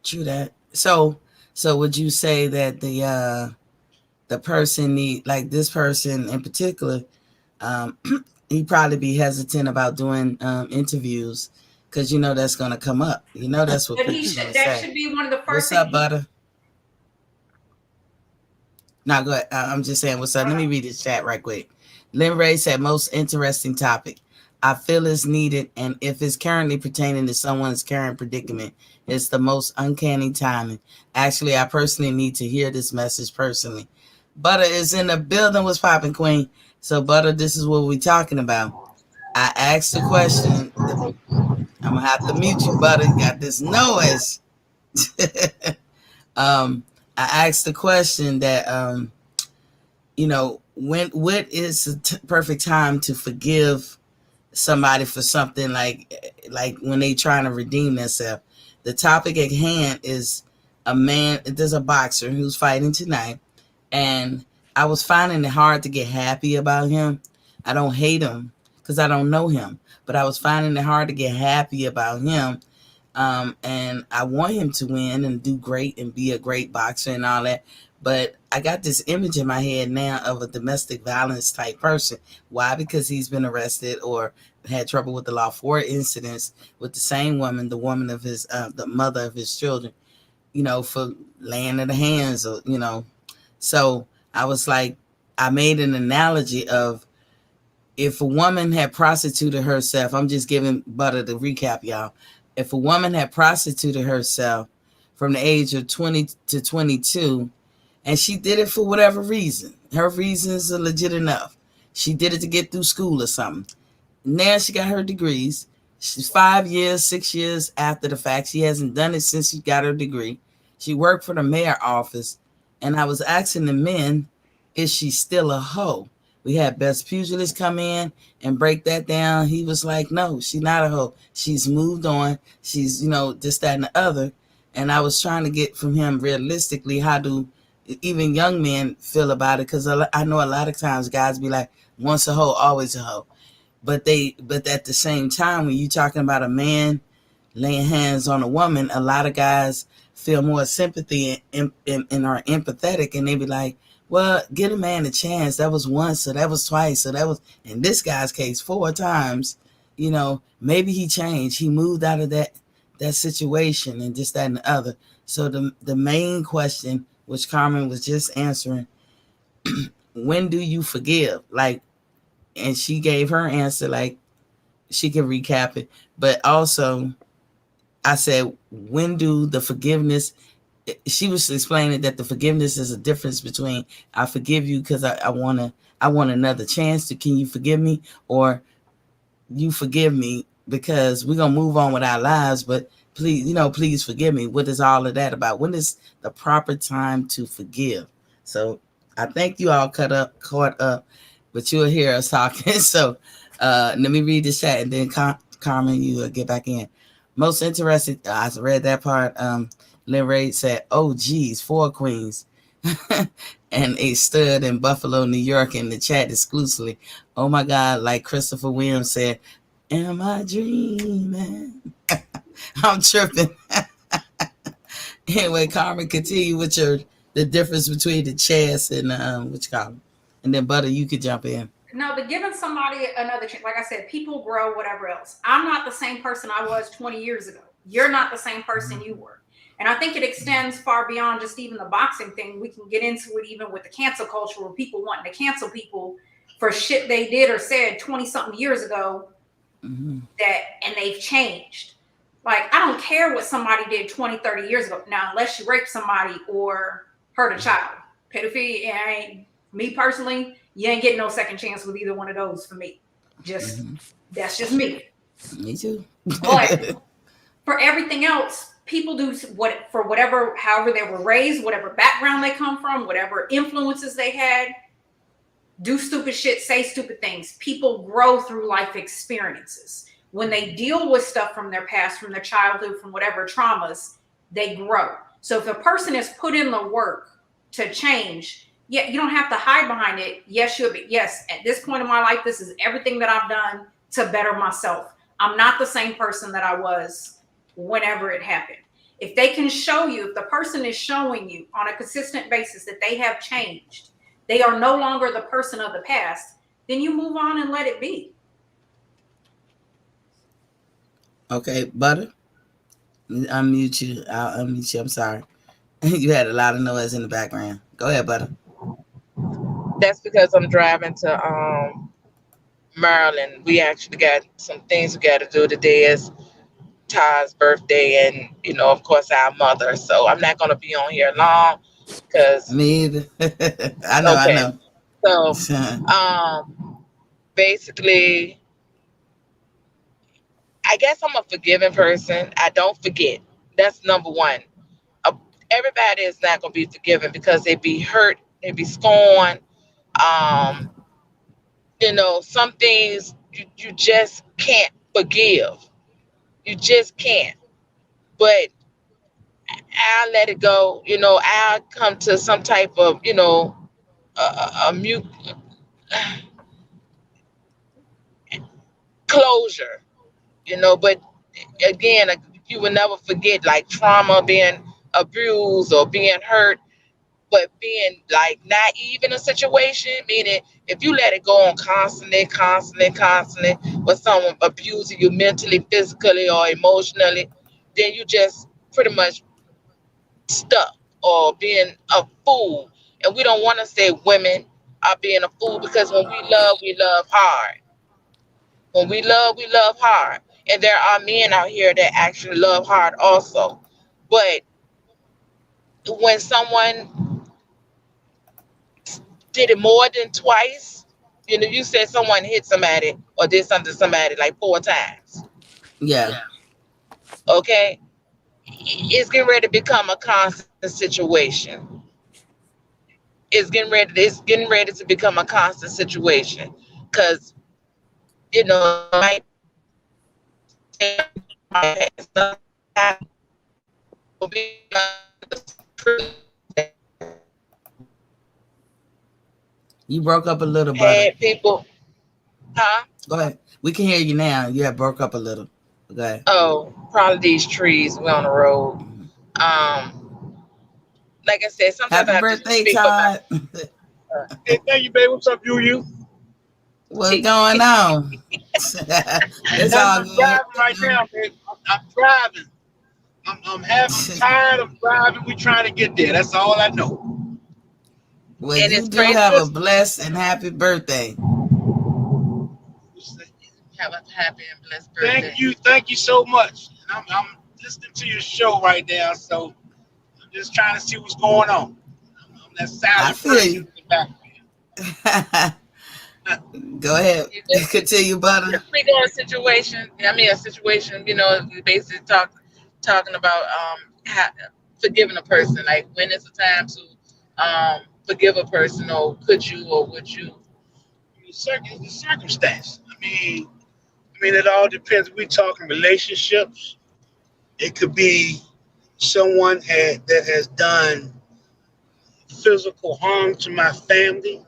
True that. So would you say that the person need, like this person in particular, he'd probably be hesitant about doing interviews because that's gonna come up. That's what But people are gonna that say. should be one of the What's first things. up, Butter? No, go ahead. I'm just saying what's up. Let me read this chat right quick. Lynn Ray said, most interesting topic. I feel it's needed, and if it's currently pertaining to someone's current predicament, it's the most uncanny timing. Actually, I personally need to hear this message personally. Butter is in the building. What's popping, Queen? So, Butter, this is what we're talking about. I asked the question. I'm going to have to mute you, Butter. You got this noise. I asked the question that, what is the perfect time to forgive somebody for something like when they trying to redeem themselves. The topic at hand is there's a boxer who's fighting tonight, and I was finding it hard to get happy about him. I don't hate him because I don't know him, but I was finding it hard to get happy about him. And I want him to win and do great and be a great boxer and all that. But I got this image in my head now of a domestic violence type person. Why? Because he's been arrested or had trouble with the law, 4 incidents with the same woman, the woman of his, the mother of his children, for laying in the hands of, So I was like, I made an analogy of if a woman had prostituted herself, I'm just giving Butter the recap, y'all. If a woman had prostituted herself from the age of 20 to 22, and she did it for whatever reason, her reasons are legit enough. She did it to get through school or something. Now she got her degrees. She's 5 years, 6 years after the fact. She hasn't done it since she got her degree. She worked for the mayor's office. And I was asking the men, is she still a hoe? We had Best Pugilist come in and break that down. He was like, no, she's not a hoe. She's moved on. She's, this, that, and the other. And I was trying to get from him realistically, how do even young men feel about it? Because I know a lot of times guys be like, once a hoe, always a hoe. But at the same time, when you're talking about a man laying hands on a woman, a lot of guys feel more sympathy and are empathetic, and they be like, well, give a man a chance. That was once, or that was twice, or that was, in this guy's case, 4 times. Maybe he changed. He moved out of that situation and just that and the other. So the main question, which Carmen was just answering, when do you forgive? And she gave her answer, like she can recap it. But also, I said, when do the forgiveness, she was explaining that the forgiveness is a difference between I forgive you because I want another chance to, can you forgive me? Or you forgive me because we're going to move on with our lives, but please forgive me. What is all of that about? When is the proper time to forgive? So I think you all caught up, but you'll hear us talking. So let me read the chat, and then Carmen, you get back in. Most interesting, I read that part. Lynn Ray said, oh, geez, 4 queens. And a stud in Buffalo, New York in the chat exclusively. Oh, my God, like Christopher Williams said, am I dreaming? I'm tripping. Anyway, Carmen, continue with the difference between the chess and which column. And then, Butter, you could jump in. No, but giving somebody another chance, like I said, people grow, whatever else. I'm not the same person I was 20 years ago. You're not the same person you were. And I think it extends far beyond just even the boxing thing. We can get into it even with the cancel culture, where people wanting to cancel people for shit they did or said 20-something years ago, and they've changed. Like, I don't care what somebody did 20, 30 years ago. Now, unless you raped somebody or hurt a child. Pedophilia, me personally, you ain't getting no second chance with either one of those for me. That's just me. Me too. But for everything else, people do what for whatever, however they were raised, whatever background they come from, whatever influences they had, do stupid shit, say stupid things. People grow through life experiences. When they deal with stuff from their past, from their childhood, from whatever traumas, they grow. So if a person has put in the work to change, yeah, you don't have to hide behind it. Yes, you'll be. Yes, at this point in my life, this is everything that I've done to better myself. I'm not the same person that I was whenever it happened. If they can show you, if the person is showing you on a consistent basis that they have changed, they are no longer the person of the past, then you move on and let it be. Okay, Butter. Unmute you. I'll unmute you. I'm sorry. You had a lot of noise in the background. Go ahead, Butter. That's because I'm driving to Maryland. We actually got some things we got to do. Today is Ty's birthday, and of course, our mother. So I'm not gonna be on here long because Me either. I okay. know. So basically, I guess I'm a forgiving person. I don't forget. That's number one. Everybody is not gonna be forgiven because they be hurt, they be scorned. Um, some things you just can't forgive. You just can't. But I'll let it go. I'll come to some type of, a mute closure. But again, you will never forget like trauma, being abused or being hurt, but being like naive in a situation, meaning if you let it go on constantly, with someone abusing you mentally, physically, or emotionally, then you just pretty much stuck or being a fool. And we don't want to say women are being a fool because when we love hard. When we love hard. And there are men out here that actually love hard also. But when someone did it more than twice, you said someone hit somebody or did something to somebody like 4 times. Yeah. Okay? It's getting ready to become a constant situation. It's getting ready to become a constant situation. Cause might You broke up a little, Butter. had people, huh? Go ahead. We can hear you now. You have broke up a little. Go ahead. Oh, probably these trees. We're on the road. Like I said, sometimes Happy I have to birthday, speak Todd. Hey, thank you, baby. What's up, you? What's going on? It's all I'm good. driving right now, man. I'm driving. I'm tired of driving. We're trying to get there. That's all I know. Well, And you it's do crazy. have a blessed and happy birthday. Have a happy and blessed birthday. Thank you so much. And I'm listening to your show right now, so I'm just trying to see what's going on. I'm that silent person in the background. Go ahead. Continue, Butter. We go a situation, basically talking about forgiving a person. Like when is the time to forgive a person, or could you, or would you? The circumstance. I mean, it all depends. We talking relationships. It could be someone that has done physical harm to my family.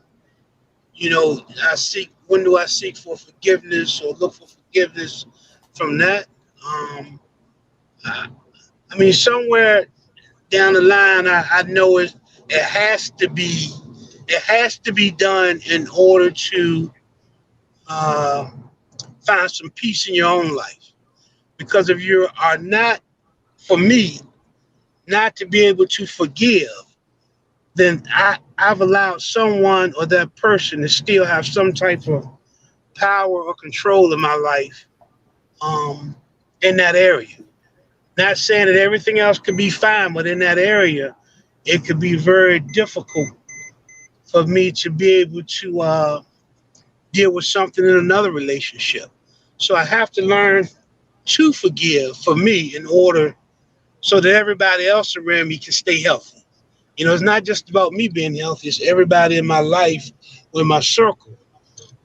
When do I seek for forgiveness or look for forgiveness from that? Somewhere down the line, I know it has to be done in order to find some peace in your own life. Because if you are not, for me, not to be able to forgive, then I've allowed someone or that person to still have some type of power or control in my life in that area. Not saying that everything else could be fine, but in that area, it could be very difficult for me to be able to deal with something in another relationship. So I have to learn to forgive for me in order so that everybody else around me can stay healthy. It's not just about me being healthy; it's everybody in my life, in my circle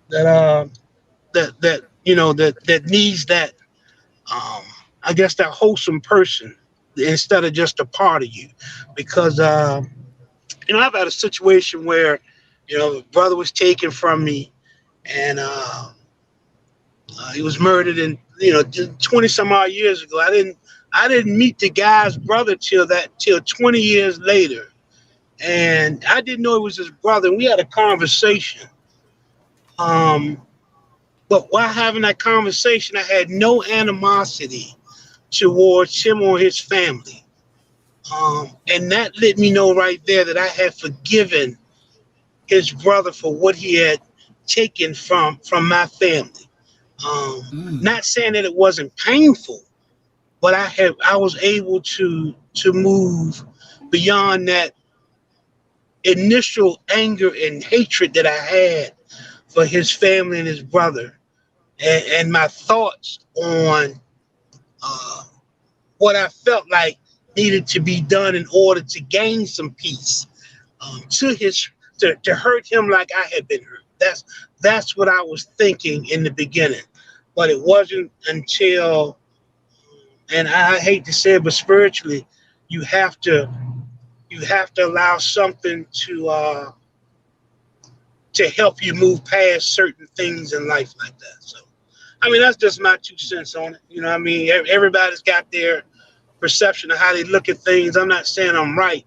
that that needs that. Um, I guess that wholesome person instead of just a part of you, because I've had a situation where a brother was taken from me, and he was murdered in 20 some odd years ago. I didn't meet the guy's brother till 20 years later, and I didn't know it was his brother. And we had a conversation. But while having that conversation, I had no animosity towards him or his family. And that let me know right there that I had forgiven his brother for what he had taken from my family. Not saying that it wasn't painful, but I was able to move beyond that initial anger and hatred that I had for his family and his brother, and my thoughts on what I felt like needed to be done in order to gain some peace, to hurt him like I had been hurt. That's what I was thinking in the beginning, but it wasn't until, and I hate to say it, but spiritually, you have to allow something to help you move past certain things in life like that. So, that's just my 2 cents on it. Everybody's got their perception of how they look at things. I'm not saying I'm right,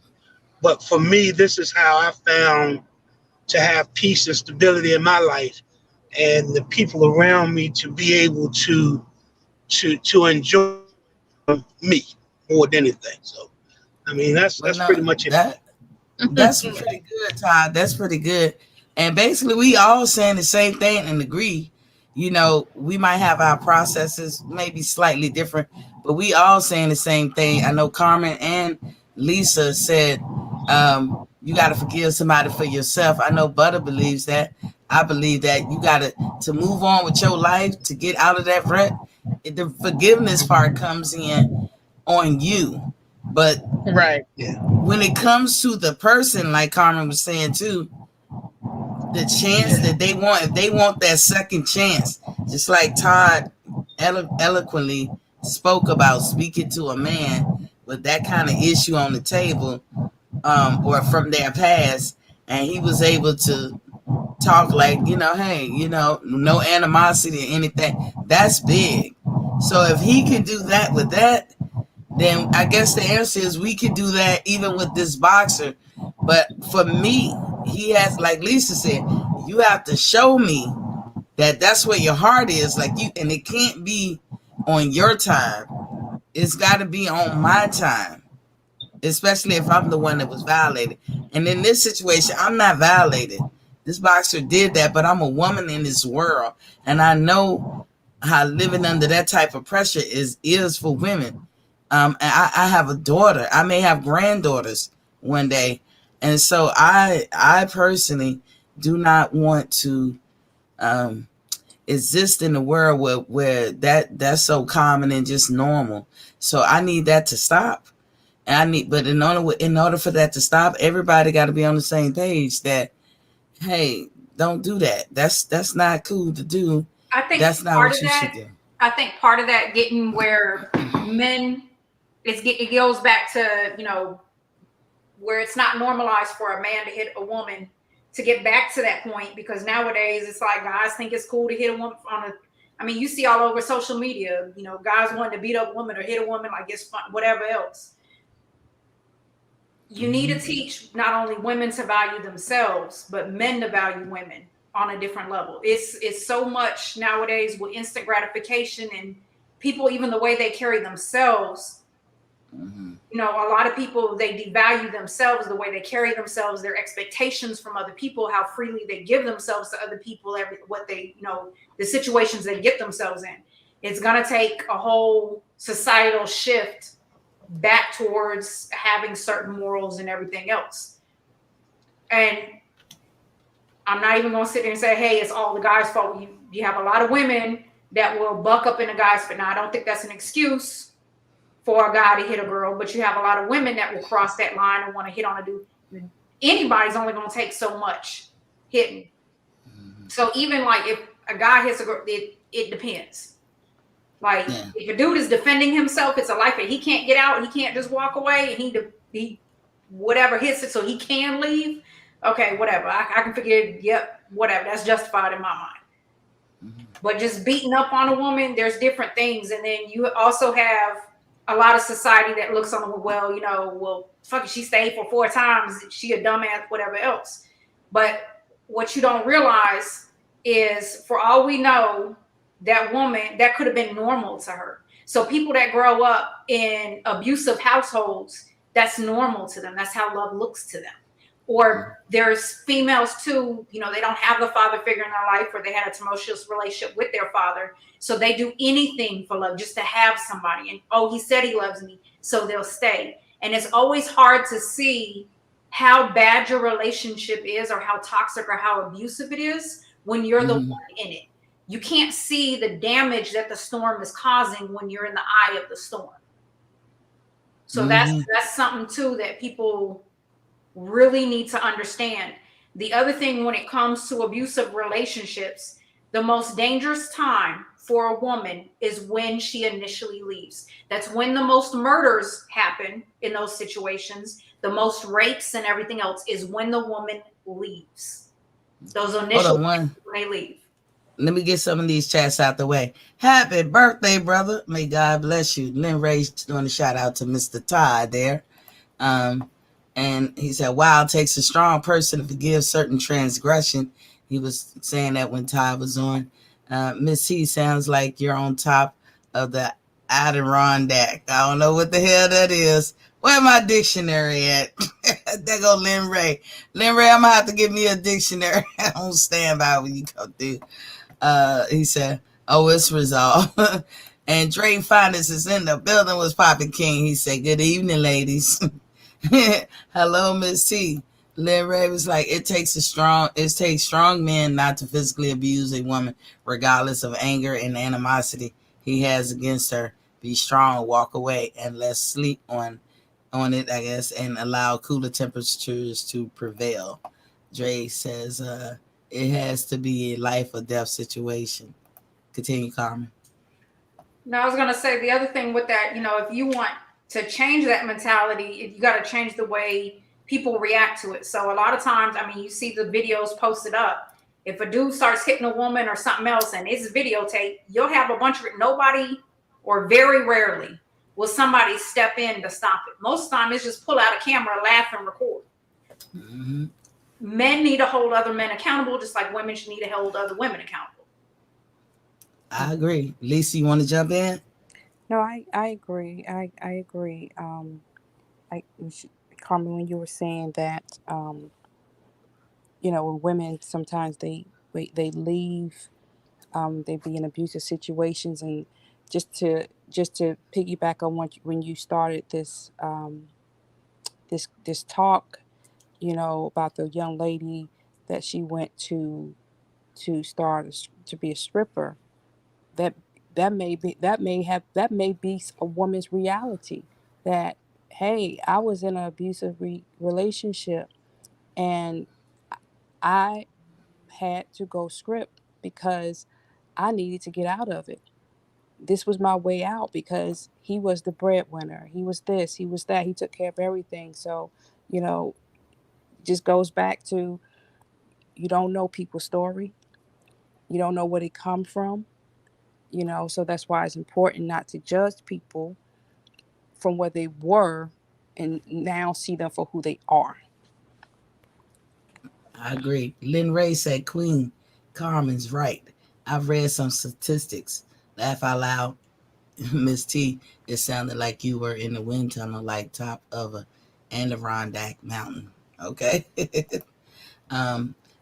but for me, this is how I found to have peace and stability in my life, and the people around me to be able to enjoy me more than anything. So, that's pretty much it. That's pretty good, Todd. That's pretty good. And basically, we all saying the same thing and agree. We might have our processes maybe slightly different, but we all saying the same thing. I know Carmen and Lisa said, you got to forgive somebody for yourself. I know Butter believes that. I believe that you got to move on with your life, to get out of that rut. The forgiveness part comes in on you. But Right. when it comes to the person, like Carmen was saying too, the chance that they want, if they want that second chance, just like Todd eloquently spoke about speaking to a man with that kind of issue on the table, or from their past, and he was able to talk like, hey, no animosity or anything. That's big. So if he can do that with that, then I guess the answer is we could do that even with this boxer. But for me, he has, like Lisa said, you have to show me that that's where your heart is. And it can't be on your time. It's got to be on my time, especially if I'm the one that was violated. And in this situation, I'm not violated. This boxer did that, but I'm a woman in this world, and I know how living under that type of pressure is for women. And I have a daughter. I may have granddaughters one day. And so I personally do not want to exist in a world where that's so common and just normal. So I need that to stop. But in order for that to stop, everybody got to be on the same page that, hey, don't do that. That's not cool to do. I think that's not what you should do. I think part of that getting where men, it goes back to, where it's not normalized for a man to hit a woman, to get back to that point, because nowadays it's like guys think it's cool to hit a woman you see all over social media, guys wanting to beat up a woman or hit a woman like it's fun, whatever else. You need to teach not only women to value themselves, but men to value women on a different level. It's so much nowadays with instant gratification and people, even the way they carry themselves. A lot of people, they devalue themselves, the way they carry themselves, their expectations from other people, how freely they give themselves to other people, the situations they get themselves in. It's going to take a whole societal shift back towards having certain morals and everything else. And I'm not even going to sit there and say, hey, it's all the guys' fault. You have a lot of women that will buck up in a guy's foot. Now, I don't think that's an excuse for a guy to hit a girl, but you have a lot of women that will cross that line and want to hit on a dude. Anybody's only going to take so much hitting. So even like if a guy hits a girl, it depends. Like if a dude is defending himself, it's a life that he can't get out. He can't just walk away, and he whatever hits it so he can leave. Okay, whatever. I can figure. Yep, whatever. That's justified in my mind. But just beating up on a woman, there's different things, and then you also have a lot of society that looks on them. Well, fuck it, she stayed for 4 times. She a dumbass, whatever else. But what you don't realize is, for all we know, that woman, that could have been normal to her. So people that grow up in abusive households, that's normal to them. That's how love looks to them. Or there's females too, they don't have the father figure in their life, or they had a tumultuous relationship with their father. So they do anything for love, just to have somebody. And, oh, he said he loves me, so they'll stay. And it's always hard to see how bad your relationship is, or how toxic or how abusive it is, when you're the one in it. You can't see the damage that the storm is causing when you're in the eye of the storm. So that's something too that people really need to understand. The other thing, when it comes to abusive relationships, the most dangerous time for a woman is when she initially leaves. That's when the most murders happen in those situations. The most rapes and everything else is when the woman leaves. Those initial when they leave. Let me get some of these chats out the way. Happy birthday, brother. May God bless you. Lynn Ray's doing a shout out to Mr. Todd there. And he said, wow, it takes a strong person to forgive certain transgression. He was saying that when Todd was on. Miss T, sounds like you're on top of the Adirondack. I don't know what the hell that is. Where my dictionary at? There go Lynn Ray. Lynn Ray, I'm going to have to give me a dictionary on standby when you come through. He said, oh, it's resolved. And Dre Finance is in the building with Poppy King. He said, good evening, ladies. Hello, Miss T. Lynn Ray was like, it takes strong men not to physically abuse a woman, regardless of anger and animosity he has against her. Be strong, walk away, and let's sleep on it, I guess, and allow cooler temperatures to prevail. Dre says it has to be a life or death situation. Continue, Carmen. Now, I was going to say the other thing with that, if you want to change that mentality, you got to change the way people react to it. So a lot of times, you see the videos posted up. If a dude starts hitting a woman or something else and it's videotape, you'll have a bunch of nobody, or very rarely will somebody step in to stop it. Most of the time, it's just pull out a camera, laugh, and record. Men need to hold other men accountable, just like women should need to hold other women accountable. I agree. Lisa, you want to jump in? No, I agree. I agree. Carmen, when you were saying that, when women sometimes they leave, they be in abusive situations, and just to piggyback on when you started this this talk, about the young lady that she went to start to be a stripper, that may be a woman's reality, that, hey, I was in an abusive relationship and I had to go script because I needed to get out of it. This was my way out because he was the breadwinner. He was this, he was that. He took care of everything. So, just goes back to, you don't know people's story. You don't know where they come from. So that's why it's important not to judge people from where they were and now see them for who they are. I agree. Lynn Ray said, Queen Carmen's right. I've read some statistics. Laugh out loud. Miss T, it sounded like you were in the wind tunnel, like top of a Adirondack mountain. Okay.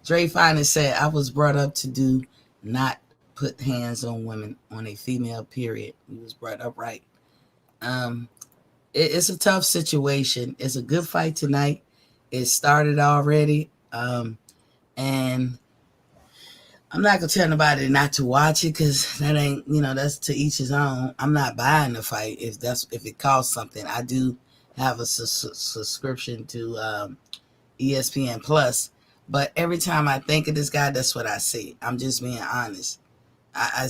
Dre Finance said, I was brought up to do not put hands on women on a female, period. He was brought up right. It's a tough situation. It's a good fight tonight. It started already. And I'm not gonna tell nobody not to watch it because that ain't, that's to each his own. I'm not buying the fight if it costs something. I do have a subscription to ESPN Plus, but every time I think of this guy, that's what I see. I'm just being honest. I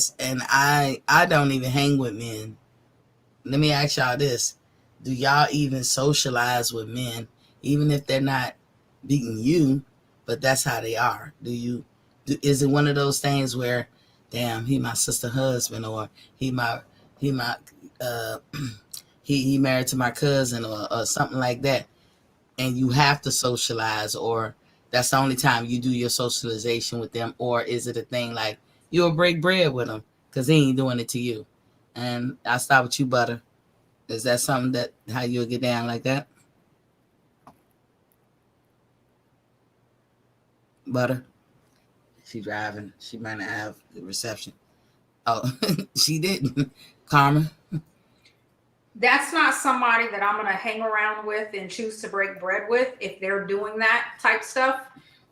don't even hang with men. Let me ask y'all this: do y'all even socialize with men, even if they're not beating you, but that's how they are? Is it one of those things where, damn, he my sister husband, or he my uh he married to my cousin, or something like that, and you have to socialize, or that's the only time you do your socialization with them? Or is it a thing like you'll break bread with him because he ain't doing it to you? And I'll start with you, Butter. Is that something that how you'll get down like that? Butter? She driving. She might not have good reception. Oh, she didn't. Carmen? That's not somebody that I'm going to hang around with and choose to break bread with if they're doing that type stuff.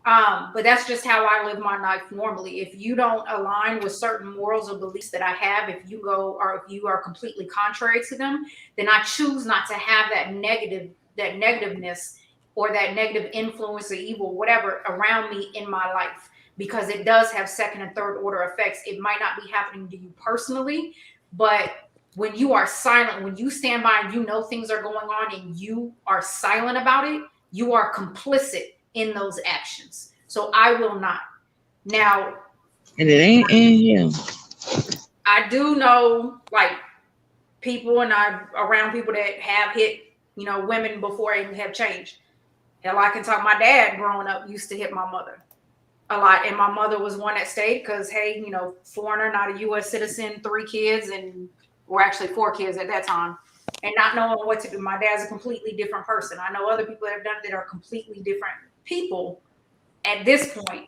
But that's just how I live my life normally. If you don't align with certain morals or beliefs that I have, if you are completely contrary to them, then I choose not to have that negativeness or that negative influence or evil, whatever, around me in my life, because it does have second and third order effects. It might not be happening to you personally, but when you are silent, when you stand by and you know things are going on and you are silent about it, you are complicit in those actions. So I will not. Now, And it ain't in you. I do know like people, and I'm around people that have hit, women before and have changed. Hell, I can talk. My dad growing up used to hit my mother a lot, and my mother was one that stayed because, hey, foreigner, not a U.S. citizen, 3 kids, and we're actually 4 kids at that time, and not knowing what to do. My dad's a completely different person. I know other people that have done it that are completely different people at this point.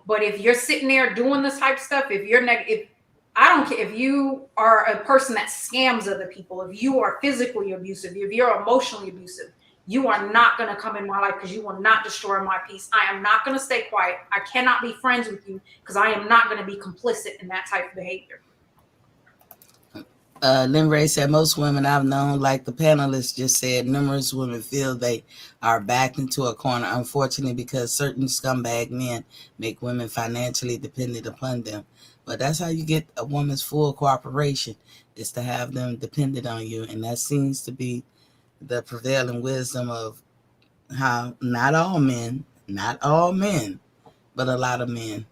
But if you're sitting there doing this type of stuff, if you're negative, I don't care if you are a person that scams other people, if you are physically abusive, if you're emotionally abusive, you are not going to come in my life because you will not destroy my peace. I am not going to stay quiet. I cannot be friends with you because I am not going to be complicit in that type of behavior. Lynn Ray said, most women I've known, like the panelists just said, numerous women feel they are backed into a corner, unfortunately, because certain scumbag men make women financially dependent upon them. But that's how you get a woman's full cooperation, is to have them dependent on you. And that seems to be the prevailing wisdom of how not all men, but a lot of men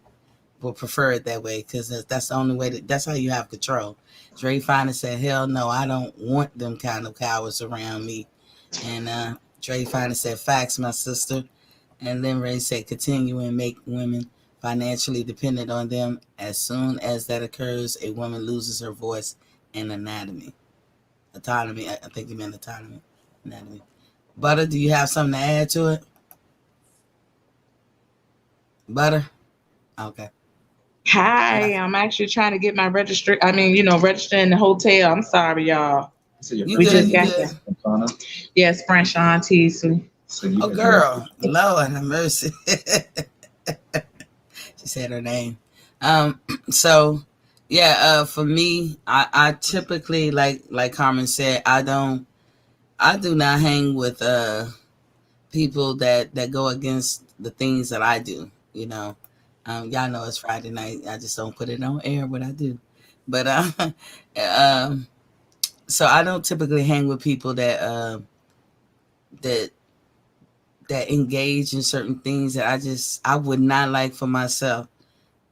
will prefer it that way, because that's the only way that's how you have control. Dre finally said, hell no, I don't want them kind of cowards around me. And Dre finally said, facts, my sister. And then Ray said, continue and make women financially dependent on them. As soon as that occurs, a woman loses her voice and autonomy. I think you meant autonomy. Butter, do you have something to add to it? Butter? Okay. Hi, I'm actually trying to get my register in the hotel. I'm sorry, y'all. So your You We first good, just you name got good. there. is Shauna. Yes, Franchon Teasley. So you Oh, have girl. Lord have mercy. She said her name. So yeah, for me, I typically like Carmen said, I do not hang with people that go against the things that I do. Y'all know it's Friday night. I just don't put it on air what I do. But so I don't typically hang with people that engage in certain things that I would not like for myself.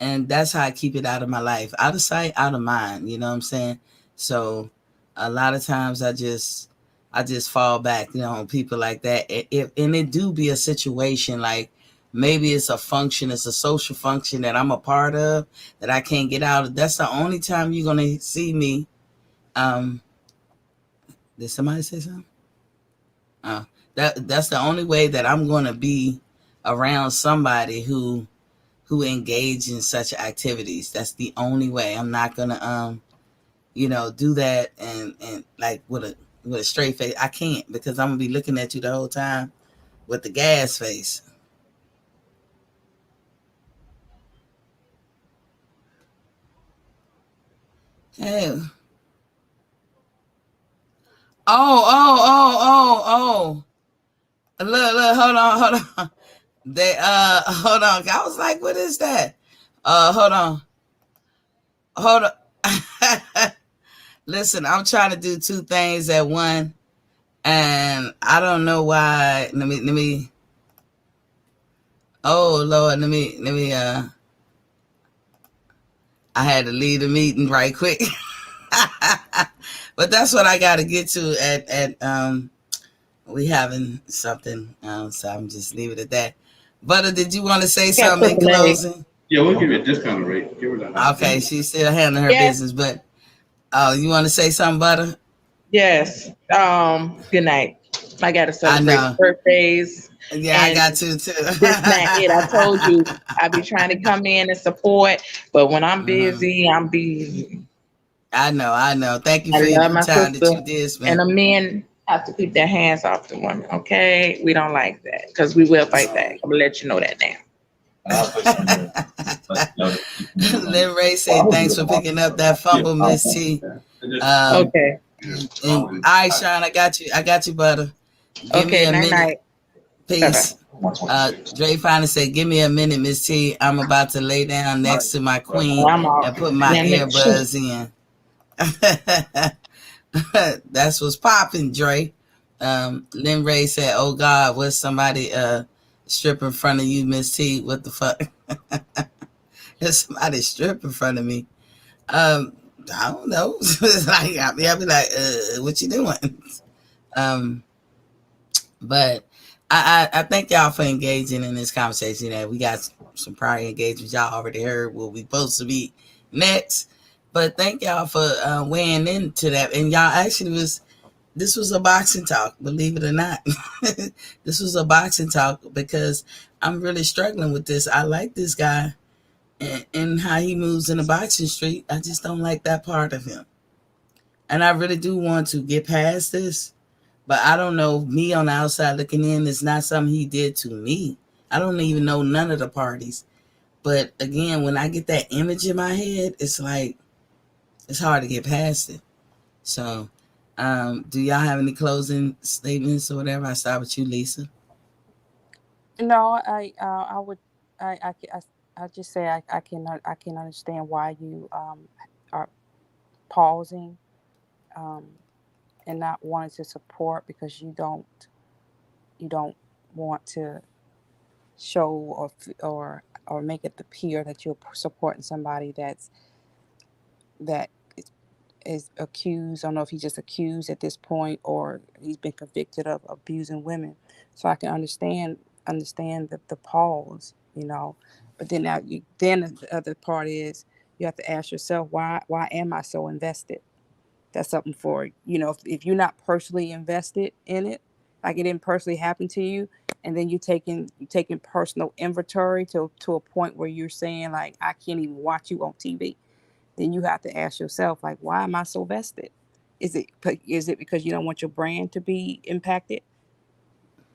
And that's how I keep it out of my life. Out of sight, out of mind. You know what I'm saying? So a lot of times I just fall back, on people like that. And it do be a situation like maybe it's a function, it's a social function that I'm a part of that I can't get out of. That's the only time you're gonna see me. Did somebody say something? That's the only way that I'm gonna be around somebody who engage in such activities. That's the only way. I'm not gonna do that and like with a straight face. I can't, because I'm gonna be looking at you the whole time with the gas face. Hey. Oh. Look, hold on. They hold on. I was like, what is that? Hold on. Listen, I'm trying to do two things at one, and I don't know why. Let me. Oh Lord, let me. I had to leave the meeting right quick, but that's what I got to get to at. We having something, so I'm just leave it at that. Butter, did you want to say Got something in AAA. closing? Yeah, we'll give you a discount rate. Give her that. Okay, she's still handling her Yes, business, but you want to say something, Butter? yes. Good night. I gotta I celebrate know. birthdays Yeah, I and got to too. this not it. I told you I be trying to come in and support, but when I'm Mhm. busy, I'm busy. I know. Thank you I for love your my time that sister, you did and spend. the men have to keep their hands off the women. Okay, we don't like that because we will fight back. I'm gonna let you know that now. And I'll play some of the Lynn Ray Well, I say would do thanks the for box picking up stuff. that Yeah, fumble, I'll Miss T. yeah. And just Okay, yeah. And all right, Sean, I got you. Butter. Give me okay. a Night minute. night. Bye bye. Peace. 126. Dre finally said, give me a minute, Miss T. I'm about to lay down Right. next to my Right. queen I'm and off. put my Now, shoot. earbuds in. That's what's popping, Dre. Lynn Ray said, oh God, was somebody strip in front of you, Miss T? What the fuck? There's somebody strip in front of me. I don't know. Like, I'll be like, what you doing? Um, but I thank y'all for engaging in this conversation. That we got some prior engagements. Y'all already heard what we supposed to be next. But thank y'all for weighing into that. And y'all actually this was a boxing talk, believe it or not. This was a boxing talk because I'm really struggling with this. I like this guy and how he moves in the boxing street. I just don't like that part of him. And I really do want to get past this. But I don't know. Me on the outside looking in, it's not something he did to me. I don't even know none of the parties. But again, when I get that image in my head, it's like it's hard to get past it. So, do y'all have any closing statements or whatever? I start with you, Lisa. No, I would, I just say I can understand why you are pausing, um, and not wanting to support because you don't want to show or make it appear that you're supporting somebody that is accused. I don't know if he's just accused at this point or he's been convicted of abusing women. So I can understand the pause, you know. But then then the other part is you have to ask yourself why am I so invested? That's something for if you're not personally invested in it, like it didn't personally happen to you, and then you taking personal inventory to a point where you're saying like I can't even watch you on TV, then you have to ask yourself like why am I so vested? Is it because you don't want your brand to be impacted?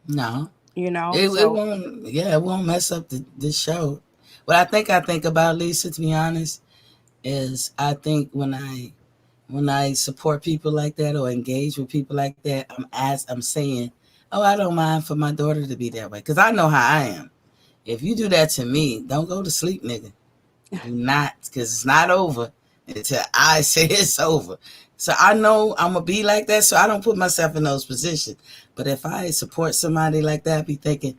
No, You know, it so won't. Yeah, it won't mess up this show. What I think about Lisa, to be honest, is I think when I support people like that or engage with people like that, I'm saying, oh, I don't mind for my daughter to be that way because I know how I am. If you do that to me, don't go to sleep, nigga. Do not, because it's not over until I say it's over. So I know I'm gonna be like that, so I don't put myself in those positions. But if I support somebody like that, I be thinking,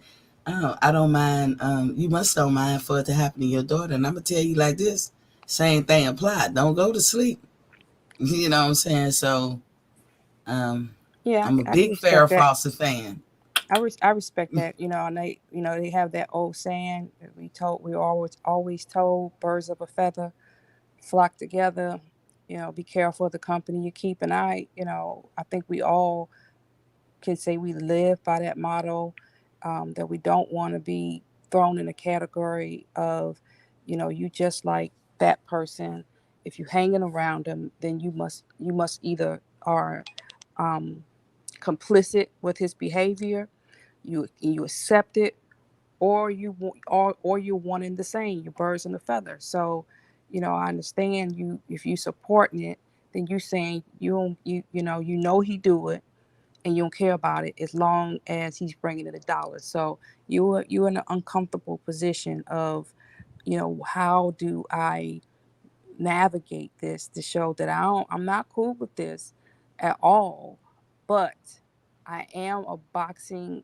oh, I don't mind. You must don't mind for it to happen to your daughter, and I'm gonna tell you like this: same thing applied. Don't go to sleep. You know what I'm saying? So yeah, I'm a I can big Farrah respect that. Fawcett fan. I respect that, and they have that old saying that we always told birds of a feather flock together. Be careful of the company you keep. And I think we all can say we live by that motto, that we don't want to be thrown in a category of, you just like that person. If you're hanging around them, then you must either are um, complicit with his behavior, you accept it, or you're one in the same. You're birds in the feather. So I understand you. If you supporting it, then you saying you know he do it, and you don't care about it as long as he's bringing in the dollars. So you're in an uncomfortable position of, how do I navigate this to show that I'm not cool with this at all, but I am a boxing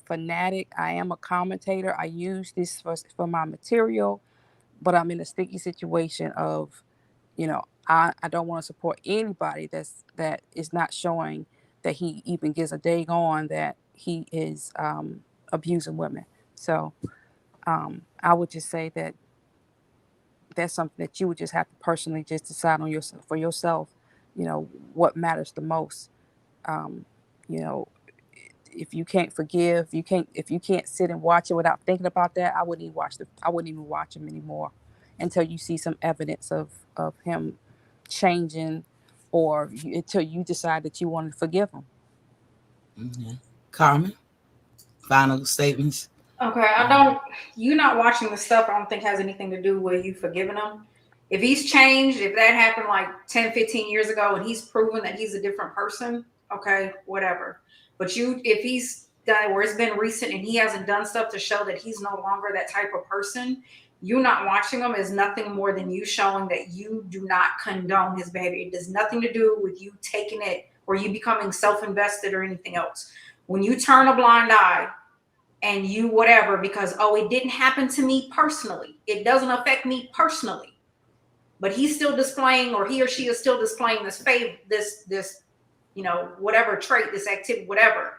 fanatic. I am a commentator. I use this for my material, but I'm in a sticky situation of, I don't want to support anybody that is not showing that he even gives a dag on that he is abusing women. So I would just say that that's something that you would just have to personally just decide on yourself for yourself, what matters the most. Um, you know, if you can't forgive, if you can't sit and watch it without thinking about that, I wouldn't even watch him anymore until you see some evidence of him changing, or until you decide that you want to forgive him. Yeah. Carmen, final statements. Okay, you not watching the stuff, I don't think has anything to do with you forgiving him. If he's changed, if that happened like 10, 15 years ago and he's proven that he's a different person, okay, whatever. But if he's done where it's been recent and he hasn't done stuff to show that he's no longer that type of person, you not watching him is nothing more than you showing that you do not condone his behavior. It does nothing to do with you taking it or you becoming self-invested or anything else. When you turn a blind eye and you whatever, because, it didn't happen to me personally. It doesn't affect me personally. But he's still displaying, or he or she is still displaying this whatever trait, this activity, whatever.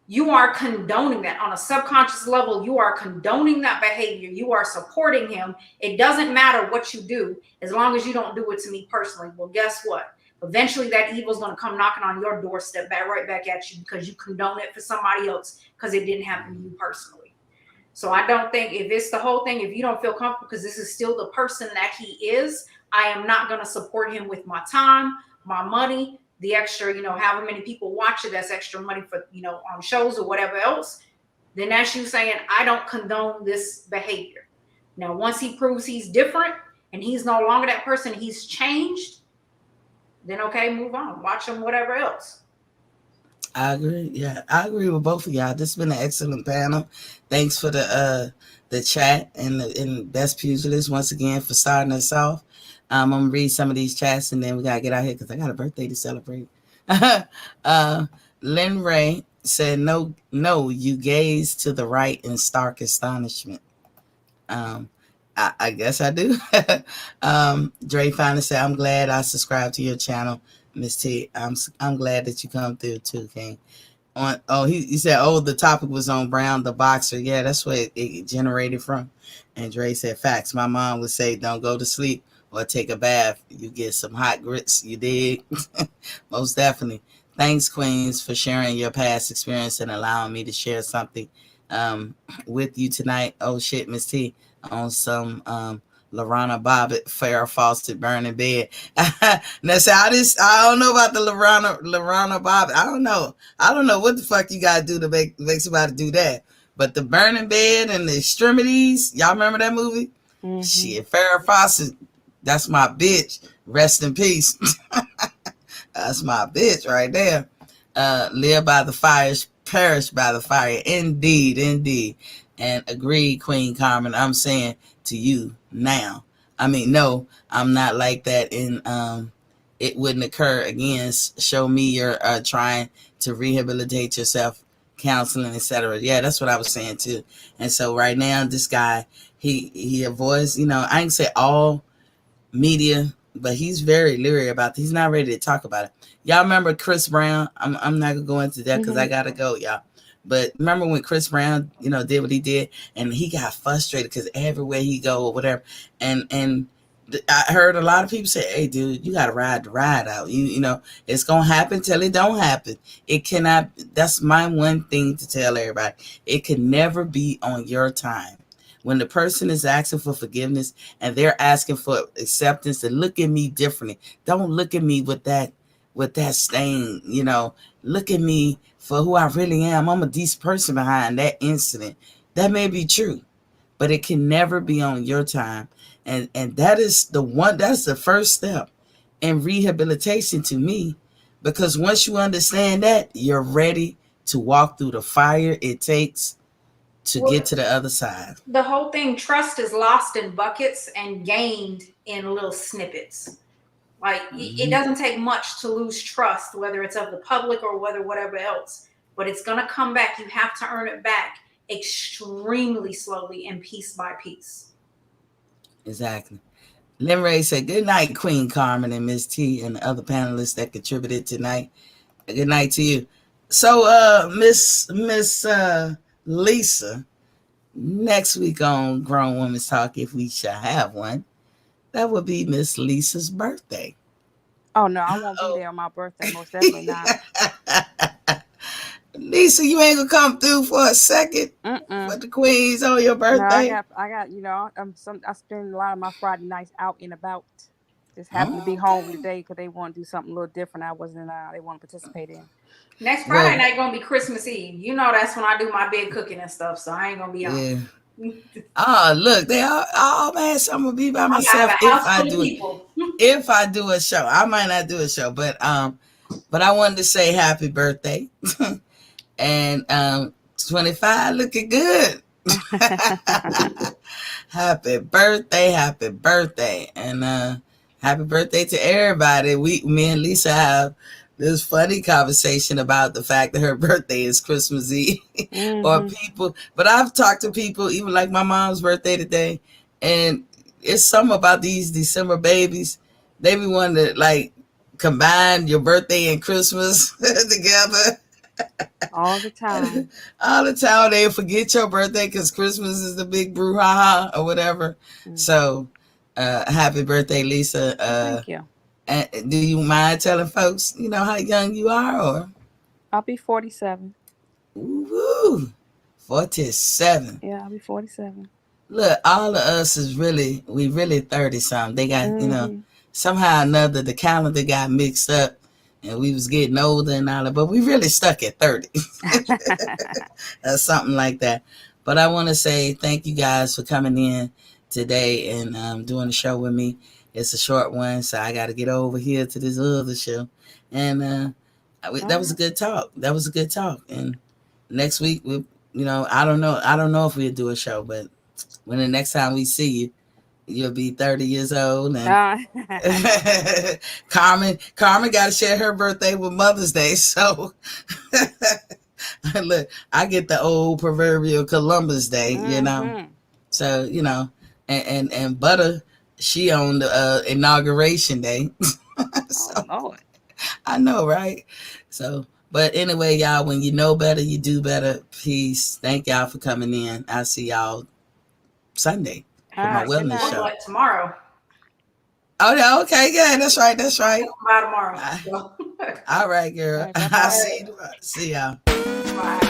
You are condoning that on a subconscious level. You are condoning that behavior. You are supporting him. It doesn't matter what you do as long as you don't do it to me personally. Well, guess what? Eventually that evil is going to come knocking on your doorstep right back at you because you condone it for somebody else because it didn't happen to you personally. So I don't think, if it's the whole thing, if you don't feel comfortable because this is still the person that he is, I am not going to support him with my time, my money, the extra, however many people watch it, that's extra money for, on shows or whatever else. Then that's you saying, I don't condone this behavior. Now, once he proves he's different and he's no longer that person, he's changed, then okay, move on. Watch him, whatever else. I agree. Yeah, I agree with both of y'all. This has been an excellent panel. Thanks for the chat and Best Pugilist once again for starting us off. I'm gonna read some of these chats and then we gotta get out here because I got a birthday to celebrate. Lynn Ray said, "No, you gaze to the right in stark astonishment." I guess I do. Dre finally said, "I'm glad I subscribed to your channel, Miss T. I'm glad that you come through too, King." He said, the topic was on Brown the boxer. Yeah, that's what it generated from. And Dre said, "Facts. My mom would say, don't go to sleep or take a bath. You get some hot grits. You dig?" Most definitely. Thanks, Queens, for sharing your past experience and allowing me to share something with you tonight. Oh shit, Miss T, on some Lorana Bobbitt, Farrah Fawcett, Burning Bed. Now, see, I don't know about the Lorana Bobbitt. I don't know what the fuck you gotta do to make somebody do that. But the Burning Bed and the Extremities, y'all remember that movie? Mm-hmm. Shit, Farrah Fawcett, that's my bitch. Rest in peace. That's my bitch right there. Live by the fire, perish by the fire. Indeed. And agreed, Queen Carmen. I'm saying to you now. I mean, no, I'm not like that. And it wouldn't occur again. Show me you're trying to rehabilitate yourself, counseling, etc. Yeah, that's what I was saying too. And so right now, this guy, he avoids, I ain't say all media, but he's very leery about this. He's not ready to talk about it. Y'all remember Chris Brown? I'm not gonna go into that because I gotta go, y'all. But remember when Chris Brown, did what he did, and he got frustrated because everywhere he go or whatever, and I heard a lot of people say, "Hey, dude, you gotta ride the ride out. It's gonna happen till it don't happen. It cannot." That's my one thing to tell everybody. It can never be on your time. When the person is asking for forgiveness and they're asking for acceptance, to look at me differently. Don't look at me with that stain, Look at me for who I really am. I'm a decent person behind that incident. That may be true, but it can never be on your time. And that is that's the first step in rehabilitation to me, because once you understand that, you're ready to walk through the fire it takes to get to the other side. The whole thing, trust is lost in buckets and gained in little snippets. Like it doesn't take much to lose trust, whether it's of the public or whatever else, but it's going to come back. You have to earn it back extremely slowly and piece by piece. Exactly. Lynn Ray said, good night, Queen Carmen and Miss T and the other panelists that contributed tonight. Good night to you. So, Miss Lisa, next week on Grown Women's Talk, if we shall have one, that would be Miss Lisa's birthday. Oh, no, I won't be there on my birthday. Most definitely not. Lisa, you ain't gonna come through for a second for the Queens on your birthday? No, I got, I spend a lot of my Friday nights out and about. Just happen to be home today because they want to do something a little different. They want to participate in. Next Friday night gonna be Christmas Eve. You know that's when I do my big cooking and stuff, so I ain't gonna be on. Oh, look, they all man, so I'm gonna be by myself if I do a show. I might not do a show, but I wanted to say happy birthday. And 25 looking good. Happy birthday. And happy birthday to everybody. Me and Lisa have this funny conversation about the fact that her birthday is Christmas Eve. Or people, but I've talked to people, even like my mom's birthday today, and it's something about these December babies. They be wanting to like combine your birthday and Christmas together. All the time. All the time. They forget your birthday because Christmas is the big brouhaha or whatever. So happy birthday, Lisa. Thank you. And do you mind telling folks, how young you are? Or I'll be 47. Ooh, 47. Yeah, I'll be 47. Look, all of us we really 30 something. They got, somehow or another the calendar got mixed up and we was getting older and all that, but we really stuck at 30. Or something like that. But I want to say thank you guys for coming in today and doing the show with me. It's a short one, so I got to get over here to this other show. And that was a good talk. And next week, I don't know if we'll do a show, but when the next time we see you, you'll be 30 years old. And Carmen got to share her birthday with Mother's Day. So look, I get the old proverbial Columbus Day, So, and Butter, she on the inauguration day. So, Lord. I know, right? So, but anyway, y'all, when you know better, you do better. Peace. Thank y'all for coming in. I'll see y'all Sunday for my wellness show. Tomorrow. Oh, yeah, okay, yeah, that's right. By tomorrow. All right, girl. I'll see you tomorrow. See y'all. Bye.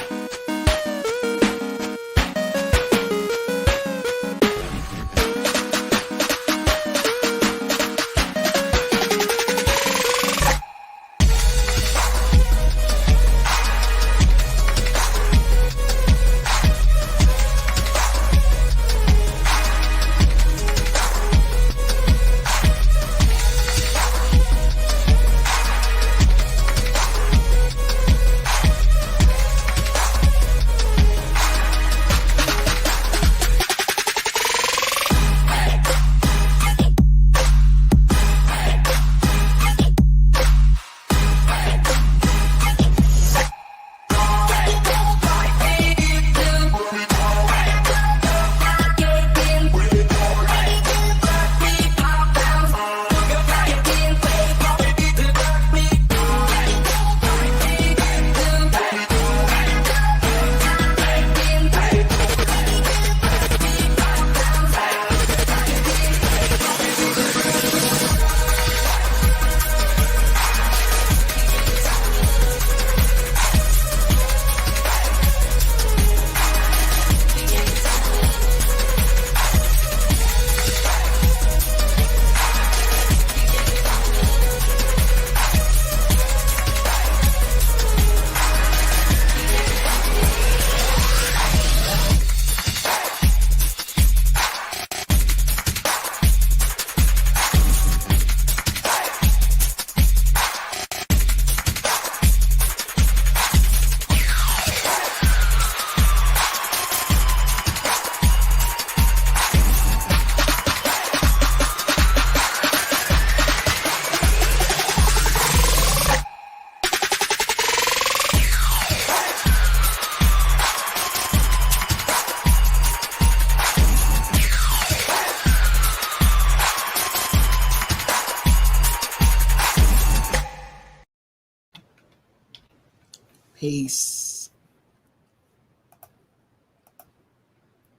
Peace.